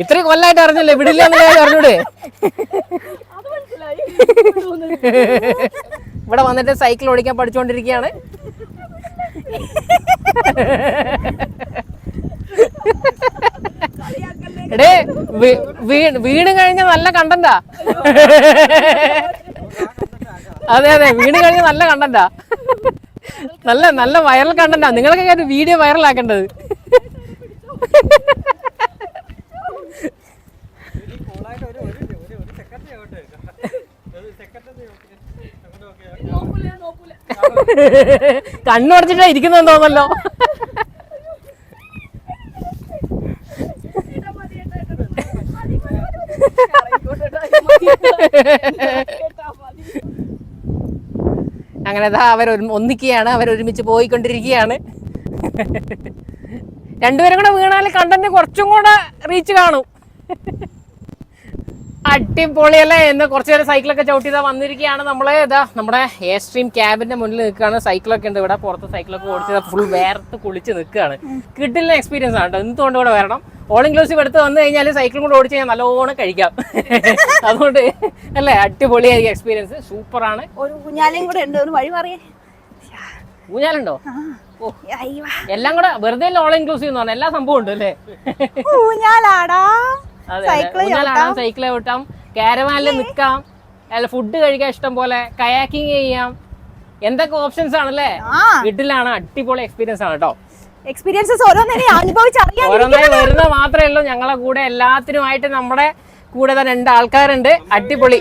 ഇത്രയും കൊല്ലായിട്ട് അറിഞ്ഞില്ലേ വിടില്ല എന്നല്ലേ അറിഞ്ഞൂടെ? ഇവിടെ വന്നിട്ട് സൈക്കിൾ ഓടിക്കാൻ പഠിച്ചുകൊണ്ടിരിക്കുകയാണ്. എടേ വീണ് കഴിഞ്ഞ നല്ല കണ്ടന്റാ. അതെ അതെ വീണ് കഴിഞ്ഞ നല്ല കണ്ടന്റാ. നല്ല നല്ല വൈറൽ കണ്ടന്റാ. നിങ്ങളൊക്കെ ഒരു വീഡിയോ വൈറൽ ആക്കേണ്ടത്. കണ്ണുടച്ചിട്ടാ ഇരിക്കുന്നെന്ന് തോന്നല്ലോ. അങ്ങനെ അവർ ഒന്നിക്കുകയാണ്. അവരൊരുമിച്ച് പോയിക്കൊണ്ടിരിക്കുകയാണ്. രണ്ടുപേരും കൂടെ വീണാൽ കണ്ടന്റ് കുറച്ചും കൂടെ റീച്ച് കാണും. അടിപൊളിയല്ലേ? എന്ന് കുറച്ചു നേരം സൈക്കിളൊക്കെ ചവിട്ടിയതാ വന്നിരിക്കുകയാണ്. നമ്മളെ ഇതാ നമ്മുടെ എയർസ്ട്രീം ക്യാബിന്റെ മുന്നിൽ നിൽക്കുകയാണ്. സൈക്കിളൊക്കെ ഉണ്ട് ഇവിടെ. പുറത്ത് സൈക്കിളൊക്കെ ഓടിച്ചത് ഫുൾ വേർത്ത് കുളിച്ച് നിൽക്കുകയാണ്. കിട്ടില്ല എക്സ്പീരിയൻസ് ആണ് കേട്ടോ. എന്തുകൊണ്ട് ഇവിടെ വരണം. ഓൾ ഇൻക്ലൂസീവ് എടുത്ത് വന്നു കഴിഞ്ഞാൽ സൈക്കിളും കൂടെ ഓടിച്ച് കഴിഞ്ഞാൽ നല്ലോണം കഴിക്കാം. അതുകൊണ്ട് അല്ലേ അടിപൊളിയായിരിക്കും എക്സ്പീരിയൻസ്. സൂപ്പറാണ്. ഒരു ഊഞ്ഞാലും കൂടെ ഉണ്ട്. ഒരു വഴി പറയേ. ഊഞ്ഞാലുണ്ടോ? എല്ലാം കൂടെ വെറുതെ ഓൾ ഇൻക്ലൂസീവ് എന്ന് പറഞ്ഞാൽ എല്ലാ സംഭവം ഉണ്ട് അല്ലേ? ഊഞ്ഞാലാടാ, സൈക്കിൾ ഓട്ടാം, കാരവാനിൽ നിൽക്കാം, അല്ല ഫുഡ് കഴിക്കാൻ ഇഷ്ടം പോലെ, കയാക്കിങ് ചെയ്യാം. എന്തൊക്കെ ഓപ്ഷൻസ് ആണല്ലേ? വീട്ടിലാണ്. അടിപൊളി എക്സ്പീരിയൻസ് ആണ് കേട്ടോ. എക്സ്പീരിയൻസസ് ഓരോന്നായി വരുന്ന മാത്രമേ ഉള്ളൂ. ഞങ്ങളെ കൂടെ എല്ലാത്തിനുമായിട്ട് നമ്മുടെ കൂടെ തന്നെ 2 ആൾക്കാരുണ്ട്. അടിപൊളി.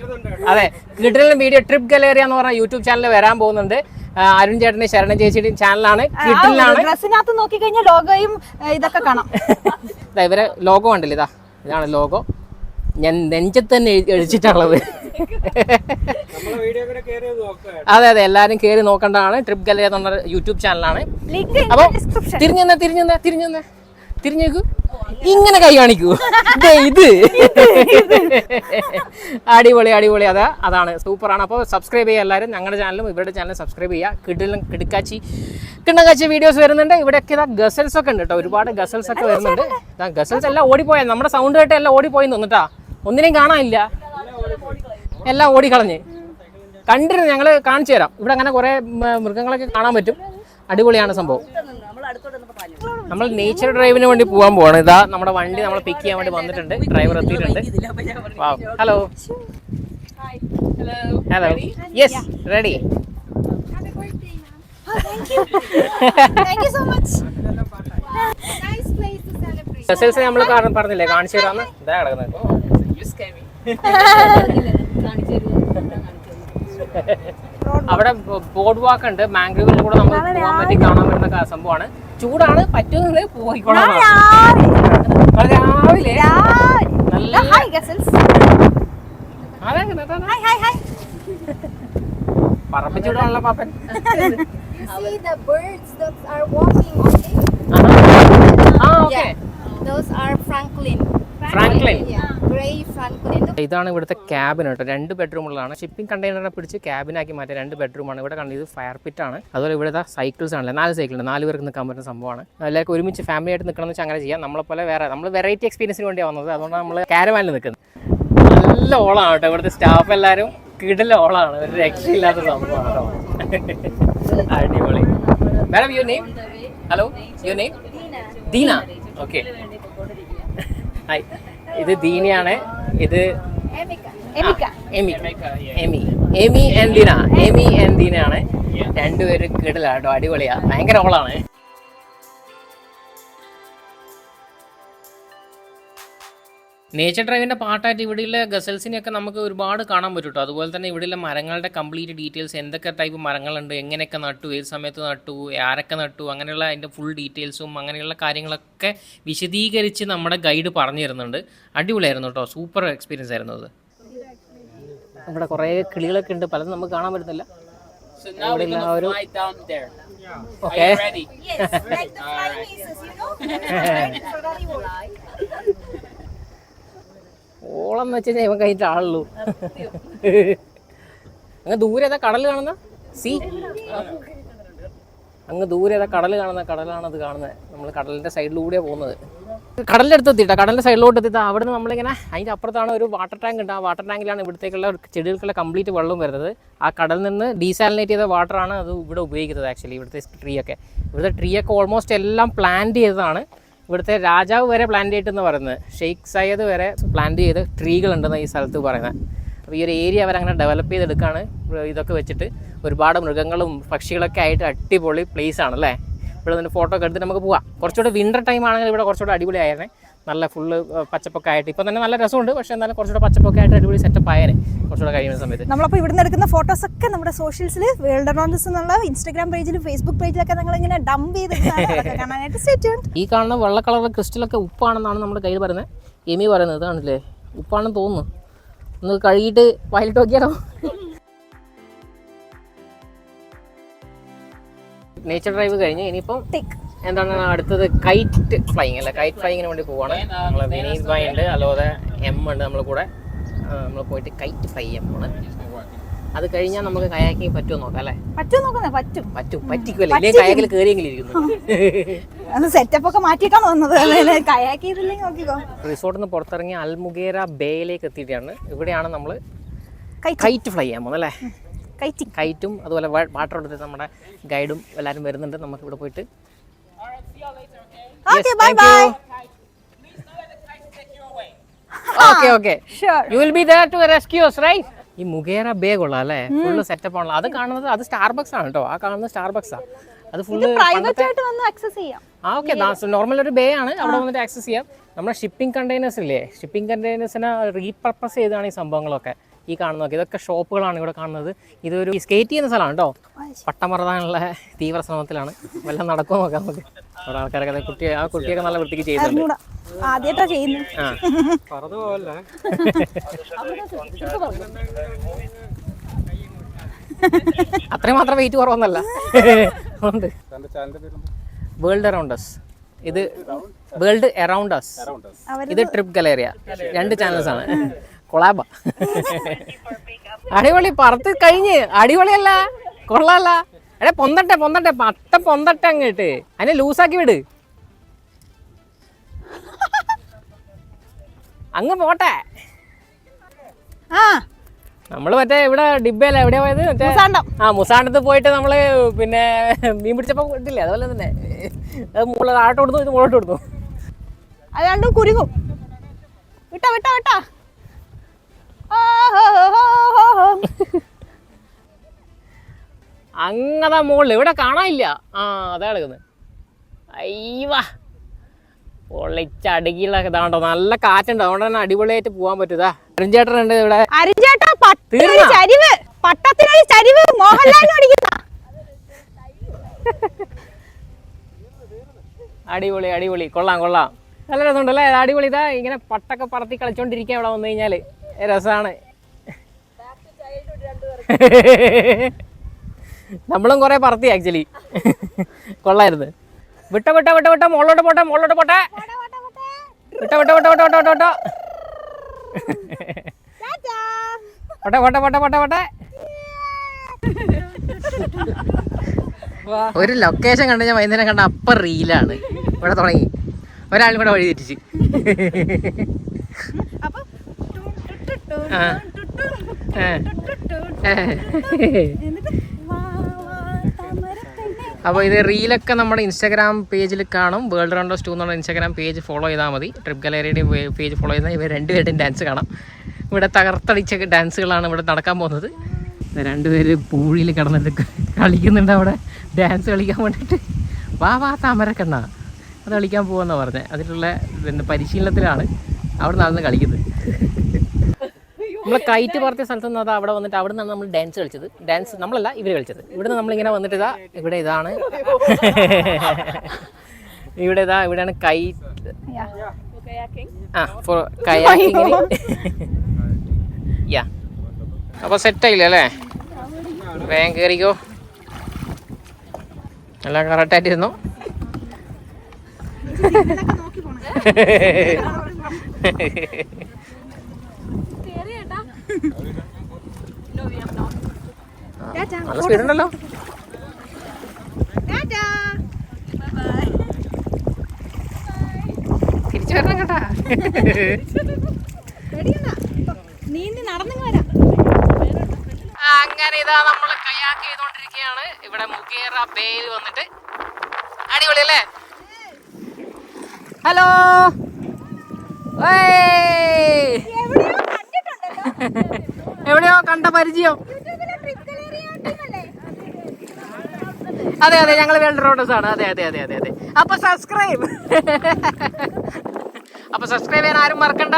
അതെ, കിടിലൻ വീഡിയോ ട്രിപ്പ് ഗാലറി എന്ന് പറഞ്ഞ യൂട്യൂബ് ചാനൽ വരാൻ പോകുന്നുണ്ട്. അരുൺ ചേട്ടന്റെ ശരണ ചേച്ചിയുടെയും ചാനലാണ്. കിടിലാണ്. ഡ്രസ്സിനകത്ത് നോക്കി കഴിഞ്ഞാൽ ലോഗോയും ഇതൊക്കെ കാണാം. ഇവരെ ലോഗോ ഉണ്ടല്ലോ. ഇതാണ് ലോഗോ. ഞാൻ നെഞ്ചത്ത് തന്നെ എഴുതിച്ചിട്ടുള്ളത്. അതെ അതെ എല്ലാരും കേറി നോക്കേണ്ടതാണ്. ട്രിപ്പ് ഗാലറി എന്ന് പറഞ്ഞ യൂട്യൂബ് ചാനലാണ്. അപ്പൊ തിരിഞ്ഞേക്കൂ, ഇങ്ങനെ കൈ കാണിക്കൂ. ഇത് അടിപൊളി അടിപൊളി. അതാണ് സൂപ്പറാണ്. അപ്പോൾ സബ്സ്ക്രൈബ് ചെയ്യുക എല്ലാവരും. ഞങ്ങളുടെ ചാനലും ഇവരുടെ ചാനലും സബ്സ്ക്രൈബ് ചെയ്യുക. കിണ്ണക്കാച്ചി വീഡിയോസ് വരുന്നുണ്ട്. ഇവിടെയൊക്കെ ഗസൽസ് ഒക്കെ ഉണ്ട് കേട്ടോ. ഒരുപാട് ഗസൽസ് ഒക്കെ വരുന്നുണ്ട്. ഗസൽസ് എല്ലാം ഓടിപ്പോയാൽ നമ്മുടെ സൗണ്ട് കേട്ട് എല്ലാം ഓടിപ്പോയി തോന്നിട്ടാ. ഒന്നിനെയും കാണാനില്ല, എല്ലാം ഓടിക്കളഞ്ഞ്. കണ്ടിരുന്നു, ഞങ്ങൾ കാണിച്ചു തരാം. ഇവിടെ അങ്ങനെ കുറെ മൃഗങ്ങളൊക്കെ കാണാൻ പറ്റും. അടിപൊളിയാണ് സംഭവം. നമ്മൾ നേച്ചർ ഡ്രൈവിന് വേണ്ടി പോകാൻ പോവാണ്. ഇതാ നമ്മുടെ വണ്ടി നമ്മളെ പിക്ക് ചെയ്യാൻ വേണ്ടി വന്നിട്ടുണ്ട്. ഡ്രൈവർ എത്തിയിട്ടുണ്ട്. Hello hello yes ready. Gazelles നമ്മൾ പറഞ്ഞില്ലേ കാണിച്ചു തരാന്ന്. ഇതാ കിടക്കുന്നത്. അവിടെ ബോർഡ് വാക്ക് ഉണ്ട്. മാംഗ്രോവിൽ കൂടെ നമ്മൾ പോകാൻ പറ്റി കാണാൻ പറ്റുന്ന സംഭവമാണ്. ചൂടാണ്, പറ്റുന്നത് പോയിക്കോളാം. രാവിലെ പറപ്പിച്ചൂടാണല്ലോ പാപ്പൻ. ഇതാണ് ഇവിടുത്തെ ക്യാബിൻ കേട്ടോ. 2 ബെഡ്റൂമുകളാണ്. ഷിപ്പിംഗ് കണ്ടെയ്നറിനെ പിടിച്ച് ക്യാബിനാക്കി മാറ്റിയ 2 ബെഡ്റൂമാണ്. ഇവിടെ കണ്ടത് ഇത് ഫയർ പിറ്റ് ആണ്. അതുപോലെ ഇവിടുത്തെ സൈക്കിൾസ് ആണല്ലേ, 4 സൈക്കിളുണ്ട്. 4 പേർക്ക് നിൽക്കാൻ പറ്റുന്ന സംഭവമാണ്. എല്ലാവർക്കും ഒരുമിച്ച് ഫാമിലി ആയിട്ട് നിൽക്കണമെന്ന് വെച്ചാൽ അങ്ങനെ ചെയ്യാം. നമ്മളെപ്പോലെ നമ്മൾ വെറൈറ്റി എക്സ്പീരിയൻസിന് വേണ്ടിയാണ് വന്നത്. അതുകൊണ്ടാണ് നമ്മൾ കാരവാനിൽ നിൽക്കുന്നത്. നല്ല ഓളാണ് കേട്ടോ. ഇവിടുത്തെ സ്റ്റാഫ് എല്ലാവരും കിടില ഓളാണ്. ഒരു രക്ഷയില്ലാത്ത സംഭവമാണ് കേട്ടോ. അടിപൊളി. Madam your name? Hello, your name? Deena. Okay, hi. ഇത് ദീനയാണ്. ഇത് എമി ആൻഡ് ദീനയാണ്. 2 പേരും കിടലാട്ടോ. അടിപൊളിയാ, ഭയങ്കര ഓളാണ്. നേച്ചർ ഡ്രൈവിൻ്റെ പാർട്ടായിട്ട് ഇവിടെയുള്ള ഗസൽസിനെയൊക്കെ നമുക്ക് ഒരുപാട് കാണാൻ പറ്റും കേട്ടോ. അതുപോലെ തന്നെ ഇവിടെയുള്ള മരങ്ങളുടെ കംപ്ലീറ്റ് ഡീറ്റെയിൽസ്, എന്തൊക്കെ ടൈപ്പ് മരങ്ങളുണ്ട്, എങ്ങനെയൊക്കെ നട്ടു, ഏത് സമയത്ത് നട്ടു, ആരൊക്കെ നട്ടു, അങ്ങനെയുള്ള അതിൻ്റെ ഫുൾ ഡീറ്റെയിൽസും അങ്ങനെയുള്ള കാര്യങ്ങളൊക്കെ വിശദീകരിച്ച് നമ്മുടെ ഗൈഡ് പറഞ്ഞു തരുന്നുണ്ട്. അടിപൊളിയായിരുന്നു കേട്ടോ, സൂപ്പർ എക്സ്പീരിയൻസ് ആയിരുന്നു അത്. ഇവിടെ കുറേ കിളികളൊക്കെ ഉണ്ട്, പലതും നമുക്ക് കാണാൻ പറ്റുന്നില്ല. So now we're gonna fly down there. Okay. Are you ready? Yes, like the flying aces, you know? Ferrari world. ഓളം എന്ന് വെച്ച് കഴിഞ്ഞാൽ ഇവൻ കഴിഞ്ഞിട്ട് ആളുള്ളൂ. അങ്ങ് ദൂരെ ഏതാ കടൽ കാണുന്ന സീ, അങ്ങ് ദൂരെ ഏതാ കടൽ കാണുന്ന കടലാണത് കാണുന്നത്. നമ്മൾ കടലിൻ്റെ സൈഡിലൂടെയാണ് പോകുന്നത്. കടലിൻ്റെ അടുത്ത് എത്തിയിട്ടാണ്, കടലിൻ്റെ സൈഡിലോട്ട് എത്തിയിട്ട് അവിടെ നിന്ന് നമ്മളിങ്ങനെ അതിൻ്റെ അപ്പുറത്താണ് ഒരു വാട്ടർ ടാങ്ക് ഉണ്ട്. ആ വാട്ടർ ടാങ്കിലാണ് ഇവിടത്തേക്കുള്ള ചെടികൾക്കുള്ള കംപ്ലീറ്റ് വെള്ളം വരുന്നത്. ആ കടലിൽ നിന്ന് ഡീസാലിനേറ്റ് ചെയ്ത വാട്ടറാണ് അത് ഇവിടെ ഉപയോഗിക്കുന്നത്. ആക്ച്വലി ഇവിടുത്തെ ട്രീ ഒക്കെ ഓൾമോസ്റ്റ് എല്ലാം പ്ലാന്റ് ചെയ്തതാണ്. ഇവിടുത്തെ രാജാവ് വരെ പ്ലാന്റ് ചെയ്തിട്ടെന്ന് പറയുന്നത്, ഷെയ്ഖ് സയ്യദ് വരെ പ്ലാന്റ് ചെയ്ത് ട്രീകളുണ്ടെന്ന് ഈ സ്ഥലത്ത് പറയുന്നത്. അപ്പോൾ ഈ ഒരു ഏരിയ അവരങ്ങനെ ഡെവലപ്പ് ചെയ്തെടുക്കുകയാണ്. ഇതൊക്കെ വെച്ചിട്ട് ഒരുപാട് മൃഗങ്ങളും പക്ഷികളൊക്കെ ആയിട്ട് അടിപൊളി പ്ലേസ് ആണല്ലേ. ഇവിടെ നിന്ന് ഫോട്ടോ ഒക്കെ എടുത്തിട്ട് നമുക്ക് പോകാം. കുറച്ചുകൂടെ വിൻ്റർ ടൈം ആണെങ്കിൽ ഇവിടെ കുറച്ചുകൂടെ അടിപൊളിയായിരുന്നേ, നല്ല ഫുള്ള് പച്ചപ്പൊക്കെ ആയിട്ട്. ഇപ്പം തന്നെ നല്ല രസമുണ്ട്, പക്ഷേ എന്നാലും കുറച്ചുകൂടെ പച്ചപ്പൊക്കെ ആയിട്ട് അടിപൊളി സെറ്റപ്പ് ആയേനെ കുറച്ചുകൂടെ കഴിയുന്ന സമയത്ത്. നമ്മളപ്പോൾ ഇവിടുന്ന് എടുക്കുന്ന ഫോട്ടോസ് ഒക്കെ നമ്മുടെ സോഷ്യൽസിൽ വേൾഡ് അറൗണ്ട്സ് എന്നുള്ള ഇൻസ്റ്റാഗ്രാം പേജിലും ഫേസ്ബുക്ക് പേജിലൊക്കെ നിങ്ങൾ ഇങ്ങനെ ഡംപ് ചെയ്ത് കാണാനായിട്ട് സ്റ്റേ ട്യൂൺഡ്. ഈ കാണുന്ന വെള്ള കളറുള്ള ക്രിസ്റ്റലൊക്കെ ഉപ്പാണെന്നാണ് നമ്മുടെ കയ്യിൽ പറയുന്നത്. എമി പറയുന്നത് ഇതാണല്ലേ, ഉപ്പാണെന്ന് തോന്നുന്നു. ഒന്ന് കഴുകിയിട്ട് വയലിട്ട് നോക്കിയാലോ. നേച്ചർ ഡ്രൈവ് കഴിഞ്ഞ് ഇനിയിപ്പം എന്താണ് അടുത്തത്, കൈറ്റ് ഫ്ലൈയിങ് അല്ലേ. കൈറ്റ് ഫ്ലൈയിങ്ങിന് വേണ്ടി പോവാണ്. നമ്മൾ വിനീത് ഭായ് ഉണ്ട്, അല്ലാതെ എം ഉണ്ട് നമ്മൾ കൂടെ. നമ്മൾ പോയിട്ട് കൈറ്റ് ഫ്ലൈ ചെയ്യാൻ പോണ്. അത് കഴിഞ്ഞാൽ നമുക്ക് കയാക്കിങ് പറ്റുമോ നോക്കാം അല്ലേ. പറ്റിക്കുമല്ലേ, ഇല്ലേ കയാക്കിൽ കയറിയെങ്കിലും ഇരിക്കുന്നു. സെറ്റപ്പ് ഒക്കെ മാറ്റിയിട്ടാണ് വന്നത്. റിസോർട്ടിൽ നിന്ന് പുറത്തിറങ്ങി അൽമുഗേറ ബേയിലേക്ക് എത്തിയിട്ടാണ്. ഇവിടെയാണ് നമ്മൾ കൈറ്റ് ഫ്ലൈ ചെയ്യാൻ പോകുന്നത് അല്ലേ. കൈറ്റും അതുപോലെ വാട്ടർ എടുത്തിട്ട് നമ്മുടെ ഗൈഡും എല്ലാവരും വരുന്നുണ്ട്. നമുക്ക് ഇവിടെ പോയിട്ട് ഈ മുഗേറ ബേ കൊള്ളാം അല്ലേ, ഫുള്ള് സെറ്റപ്പ് ആണല്ലോ. അത് കാണുന്നത് അത് സ്റ്റാർബക്സ് ആണ് കേട്ടോ. ആ കാണുന്നത് സ്റ്റാർബക്സാ. അത് ഫുള്ള് ഓക്കെ നോർമൽ ഒരു ബേ ആണ്. അവിടെ വന്നിട്ട് ആക്സസ് ചെയ്യാം. നമ്മുടെ ഷിപ്പിംഗ് കണ്ടെയ്നേഴ്സ് ഇല്ലേ, ഷിപ്പിംഗ് കണ്ടെയ്നേഴ്സിനെ റീപർപ്പസ് ചെയ്താണ് ഈ സംഭവങ്ങളൊക്കെ. ഈ കാണുന്നതൊക്കെ ഇതൊക്കെ ഷോപ്പുകളാണ് ഇവിടെ കാണുന്നത്. ഇതൊരു സ്കേറ്റ് ചെയ്യുന്ന സ്ഥലമാണ് കേട്ടോ. പട്ടം മറതാനുള്ള തീവ്ര ശ്രമത്തിലാണ്. വല്ലതും നടക്കുമോ നോക്കാം നമുക്ക്. അവിടെ ആൾക്കാരൊക്കെ കുട്ടിയൊക്കെ നല്ല വൃത്തിക്ക് ചെയ്യുന്നുണ്ട്. അത്രയും മാത്രം വെയിറ്റ് കുറവൊന്നല്ല ഉണ്ട്. വേൾഡ് അറൗണ്ട് അസ്, ഇത് വേൾഡ് അറൗണ്ട് അസ്, ഇത് ട്രിപ്പ് ഗലേറിയ. 2 ചാനൽസ് ആണ്. കൊളാബ. അടിപൊളി, പറത്ത് കഴിഞ്ഞ്. അടിപൊളിയല്ല, കൊള്ളാല്ല. എടേ പൊന്തട്ടെ പൊന്തട്ടെ അങ്ങോട്ട്. അതിനെ ലൂസാക്കി വിട്, അങ്ങ് പോട്ടെ. നമ്മള് മറ്റേ ഇവിടെ ഡിബേല എവിടെയാ പോയത്, മറ്റേ മുസാണ്ടത്ത് പോയിട്ട് നമ്മള് പിന്നെ മീൻ പിടിച്ചപ്പോ കിട്ടില്ലേ, അതുപോലെ തന്നെ അത് താഴോട്ട് കൊടുത്തു, ഇത് മുകളോട്ട് കൊടുത്തു. അത് രണ്ടും കുരുങ്ങും. വിട്ടാ അങ്ങതാ മുകളിൽ ഇവിടെ കാണാനില്ല. അതാ കിടക്കുന്നത്. അയ്യവാ പൊള്ളിച്ചടുകിയുള്ള ഇതാണ്ടോ, നല്ല കാറ്റുണ്ടോ, അതുകൊണ്ട് തന്നെ അടിപൊളിയായിട്ട് പോകാൻ പറ്റുതാ. അരുൺചേട്ടനുണ്ട് ഇവിടെ. അടിപൊളി കൊള്ളാം. നല്ല രസമുണ്ടല്ലേ, അടിപൊളി. ഇതാ ഇങ്ങനെ പട്ടൊക്കെ പറത്തി കളിച്ചോണ്ടിരിക്കുക ഇവിടെ വന്നു കഴിഞ്ഞാല് രസാണ്. നമ്മളും കുറെ പറത്തി ആക്ച്വലി, കൊള്ളായിരുന്നു. വിട്ട മുകളിലോട്ട് പോട്ടെ ഒരു ലൊക്കേഷൻ കണ്ടു ഞാൻ വൈകുന്നേരം കണ്ട അപ്പർ റീലാണ്. ഇവിടെ തുടങ്ങി ഒരാളും കൂടെ വഴി തെറ്റിച്ച്. അപ്പോൾ ഇത് റീലൊക്കെ നമ്മുടെ ഇൻസ്റ്റാഗ്രാം പേജിൽ കാണും. വേൾഡ് റൗണ്ടേഴ്സ് 2 എന്നുള്ള ഇൻസ്റ്റാഗ്രാം പേജ് ഫോളോ ചെയ്താൽ മതി. ട്രിപ്പ് ഗലേറിയുടെ പേജ് ഫോളോ ചെയ്താൽ ഇവർ രണ്ടുപേരുടെയും ഡാൻസ് കാണാം. ഇവിടെ തകർത്തടിച്ച ഡാൻസുകളാണ് ഇവിടെ നടക്കാൻ പോകുന്നത്. രണ്ടുപേര് പൂഴിയിൽ കിടന്നിട്ട് കളിക്കുന്നുണ്ട് അവിടെ ഡാൻസ് കളിക്കാൻ വേണ്ടിയിട്ട്. വാ താമരക്കണ്ണ അത് കളിക്കാൻ പോകുമെന്നാണ് പറഞ്ഞത്. അതിലുള്ള പിന്നെ പരിശീലനത്തിലാണ്. അവിടെ നടന്ന് കളിക്കുന്നത്. നമ്മൾ കൈറ്റ് പറത്തിയ സ്ഥലത്ത് നിന്ന് അതാ അവിടെ വന്നിട്ട് അവിടെ നിന്നാണ് നമ്മൾ ഡാൻസ് കളിച്ചത്. ഡാൻസ് നമ്മളല്ല ഇവർ കളിച്ചത്. ഇവിടെ നിന്ന് നമ്മളിങ്ങനെ വന്നിട്ട് ഇതാ ഇവിടെ ഇതാണ് ഇവിടെ ഇതാ ഇവിടെയാണ് കൈറ്റ് ഫോർ കയാക്കിങ്ങിന്. യാ അപ്പോൾ സെറ്റായില്ല അല്ലേ? വേഗം കയറിക്കോ. എല്ലാം കറക്റ്റായിട്ടിരുന്നു. നല്ല സ്പീഡുണ്ടല്ലോ. തിരിച്ചു വരണം കേട്ടാ. നീന്തി നടന്നു വരാം. അങ്ങനെ ഇതാ നമ്മള് കയാക്ക് ചെയ്തോണ്ടിരിക്കുകയാണ് ഇവിടെ മുഗേറ ബേയിൽ വന്നിട്ട്. അടിപൊളി അല്ലേ? ഹലോ, എവിടെയോ കണ്ട പരിചയം. അതെ അതെ, ഞങ്ങൾ വേൾഡ് റോഡേഴ്സ് ആണ്. അതെ അതെ അതെ അതെ അതെ. അപ്പൊ സബ്സ്ക്രൈബ് ചെയ്യാൻ ആരും മറക്കണ്ട,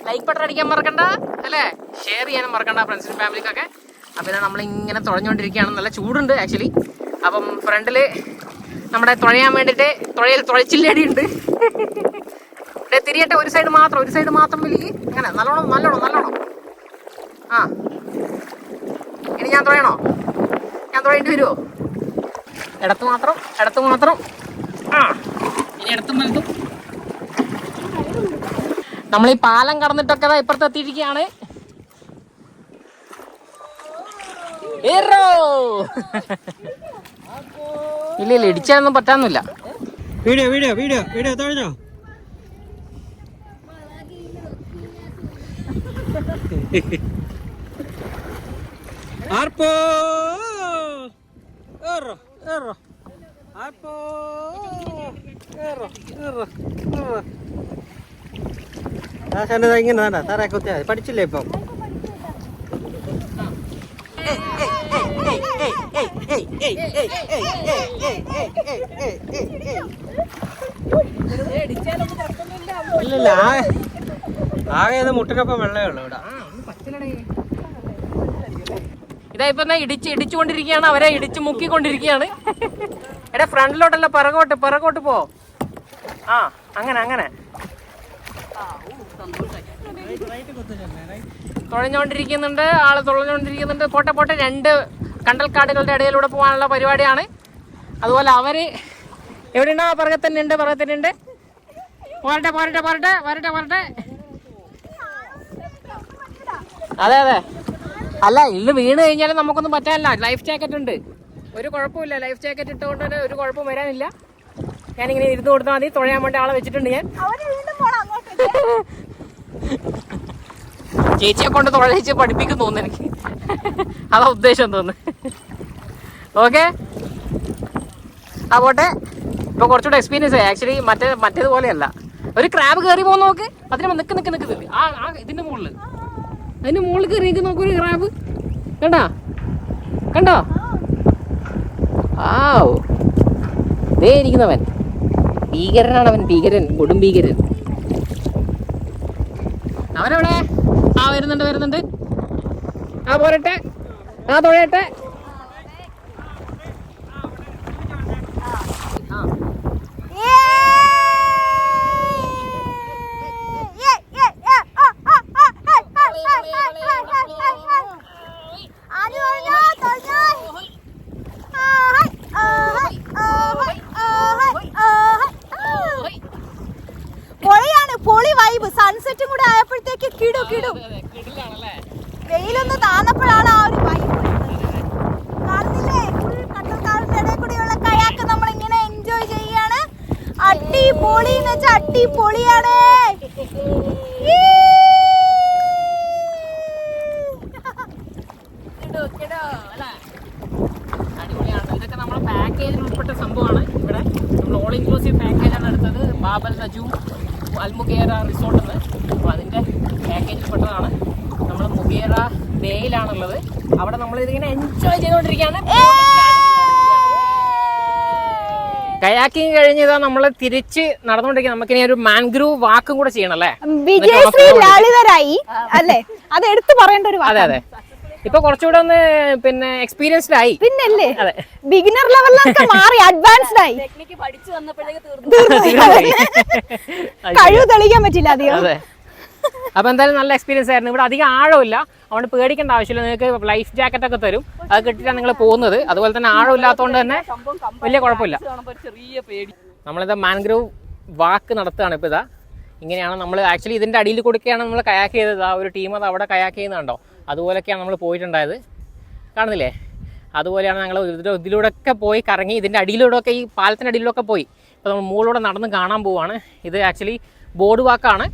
ലൈക്ക് ബട്ടൺ അടിക്കാൻ മറക്കണ്ട അല്ലേ, ഷെയർ ചെയ്യാനും മറക്കണ്ട ഫ്രണ്ട്സിനും ഫാമിലിക്കൊക്കെ. അപ്പോൾ ഇതാ നമ്മളിങ്ങനെ തുഴഞ്ഞുകൊണ്ടിരിക്കുകയാണ്. നല്ല ചൂടുണ്ട് ആക്ച്വലി. അപ്പം ഫ്രണ്ടില് നമ്മുടെ തുഴയാൻ വേണ്ടിയിട്ട് തുഴച്ചില്ലടി ഉണ്ട്. തിരിയട്ടെ, ഒരു സൈഡ് മാത്രം വലിയ അങ്ങനെ നല്ലോണം. ആ ഇനി ഞാൻ തുഴയണോ? ഞാൻ തുഴയേണ്ടി വരുമോ? ഇടത്ത് മാത്രം. ആ ഇനി ഇടത്തും വലുതും. നമ്മൾ ഈ പാലം കടന്നിട്ടൊക്കെ ഇപ്പുറത്ത് എത്തിയിരിക്കുകയാണ്. ഇല്ല ഇടിച്ചാലൊന്നും പറ്റാന്നില്ല. വീഡിയോ തോന്നോ? ആർപ്പോ ആർപ്പോ ഇങ്ങനെ തറ കുത്തിയാ പഠിച്ചില്ലേ ഇപ്പം? ഇല്ല ആകെ മുട്ടിനൊപ്പം വെള്ളമേ ഉള്ളു ഇവിടെ. ഇതാ ഇപ്പൊ ഇടിച്ചുകൊണ്ടിരിക്കുകയാണ്. അവരെ ഇടിച്ച് മുക്കിക്കൊണ്ടിരിക്കുകയാണ്. എടാ ഫ്രണ്ടിലോട്ടല്ല, പിറകോട്ട് പോ. ആ അങ്ങനെ തുഴഞ്ഞുകൊണ്ടിരിക്കുന്നുണ്ട് ആള്, തുഴഞ്ഞുകൊണ്ടിരിക്കുന്നുണ്ട്. പോട്ടെ 2 കണ്ടൽക്കാടുകളുടെ ഇടയിലൂടെ പോകാനുള്ള പരിപാടിയാണ്. അതുപോലെ അവര് എവിടെയുണ്ടോ? പുറകെ തന്നെ ഉണ്ട്. പോരട്ടെ. അതെ അല്ല, ഇന്ന് വീണ് കഴിഞ്ഞാലും നമുക്കൊന്നും പറ്റാനില്ല. ലൈഫ് ജാക്കറ്റ് ഉണ്ട്, ഒരു കുഴപ്പമില്ല. ലൈഫ് ജാക്കറ്റ് ഇട്ടുകൊണ്ട് തന്നെ ഒരു കുഴപ്പം വരാനില്ല. ഞാനിങ്ങനെ ഇരുന്ന് കൊടുത്താൽ മതി. തുഴയാൻ വേണ്ടി ആളെ വെച്ചിട്ടുണ്ട് ഞാൻ. ചേച്ചിയെ കൊണ്ട് തുഴയിച്ച് പഠിപ്പിക്കും തോന്നുന്നു എനിക്ക്. അതാ ഉദ്ദേശം തോന്നുന്നു. ഓക്കെ, ആ പോട്ടെ. ഇപ്പൊ കുറച്ചുകൂടെ എക്സ്പീരിയൻസ് ആയി ആക്ച്വലി. മറ്റേതുപോലെയല്ല. ഒരു ക്രാബ് കയറി പോകുന്ന നോക്ക്. അതിന് നിക്ക് ആ ഇതിന്റെ മുകളിൽ, അതിന്റെ മുകളിൽ കയറി നോക്കൂ. ഒരു ക്രാബ് കണ്ടോ? ആ ദേ ഇരിക്കുന്നവൻ ഭീകരനാണ്. അവൻ കൊടും ഭീകരൻ. അവനെവിടെ? ആ വരുന്നുണ്ട്. ആ പോരട്ടെ, ആ തുഴയട്ടെ. പൊളി വൈബ്. സൺസെറ്റും കൂടെ ആയപ്പോഴത്തേക്ക് കിടും. വെയിലൊന്ന് താന്നപ്പോഴാണ് ആ ഒരു വൈബ് കാണുന്നില്ലേ? കണ്ടൽക്കാടിന്റെ ഇടയിൽ കൂടെയുള്ള കയാക്ക് നമ്മൾ ഇങ്ങനെ എൻജോയ് ചെയ്യാണ്. അടിപൊളി എന്ന് വെച്ചാൽ അടിപൊളിയാണ്. അടിപൊളിയാണ്. ഇതൊക്കെ നമ്മുടെ പാക്കേജിൽ ഉൾപ്പെട്ട സംഭവമാണ്. ഇവിടെ നമ്മൾ ഓൾ ഇൻക്ലൂസീവ് പാക്കേജാണ് എടുത്തത്. ബാബൽ നജു അൽമുഗേറ റിസോർട്ടിൽ നിന്ന്. അപ്പോൾ അതിൻ്റെ പാക്കേജിൽ പെട്ടതാണ്. നമ്മൾ മുഗേറ ബേയിലാണുള്ളത്. അവിടെ നമ്മൾ ഇതിങ്ങനെ എൻജോയ് ചെയ്തുകൊണ്ടിരിക്കുകയാണ്. കയാക്കിങ് കഴിഞ്ഞ് ഇതാ നമ്മൾ തിരിച്ച് നടന്നുകൊണ്ടിരിക്കുക. നമുക്കിനി ഒരു മാൻഗ്രൂവ് വാക്കും കൂടെ ചെയ്യണം അല്ലേ? വിജയശ്രീ ലാളിതരായി അല്ലേ? അത് എടുത്തു പറയേണ്ട ഒരു അതെ അതെ. ഇപ്പൊ കുറച്ചുകൂടെ ഒന്ന് പിന്നെ എക്സ്പീരിയൻസ്ഡ് ആയി. പിന്നല്ലേ അതെ, ബിഗിനർ ലെവലിലൊക്കെ മാറി അഡ്വാൻസ്ഡ് ആയി. കഴിവ് തെളിയിക്കാൻ പറ്റില്ല അധികം. അതെ. അപ്പൊ എന്തായാലും നല്ല എക്സ്പീരിയൻസ് ആയിരുന്നു. ഇവിടെ അധികം ആഴമില്ല, അതുകൊണ്ട് പേടിക്കേണ്ട ആവശ്യമില്ല. നിങ്ങൾക്ക് ലൈഫ് ജാക്കറ്റ് ഒക്കെ തരും, അത് കിട്ടിയിട്ടാണ് നിങ്ങൾ പോകുന്നത്. അതുപോലെ തന്നെ ആഴമില്ലാത്തതുകൊണ്ട് തന്നെ വലിയ കുഴപ്പമില്ല. നമ്മളിതാ മാൻഗ്രൂവ് വാക്ക് നടത്തുകയാണ്. ഇപ്പോൾ ഇതാ ഇങ്ങനെയാണ് നമ്മൾ ആക്ച്വലി ഇതിൻ്റെ അടിയിൽ കൂടിയൊക്കെയാണ് നമ്മൾ കയാക്ക് ചെയ്തത്. ആ ഒരു ടീം അത് അവിടെ കയാക്ക് ചെയ്യുന്നുണ്ടോ, അതുപോലെയൊക്കെയാണ് നമ്മൾ പോയിട്ടുണ്ടായത്. കാണുന്നില്ലേ? അതുപോലെയാണ് ഞങ്ങൾ ഇതിലൂടെയൊക്കെ പോയി കറങ്ങി, ഇതിൻ്റെ അടിയിലൂടെയൊക്കെ ഈ പാലത്തിൻ്റെ അടിയിലൂടെ പോയി. ഇപ്പോൾ നമ്മൾ മുകളിലൂടെ നടന്ന് കാണാൻ പോവുകയാണ്. ഇത് ആക്ച്വലി ബോർഡ് വാക്കാണ്,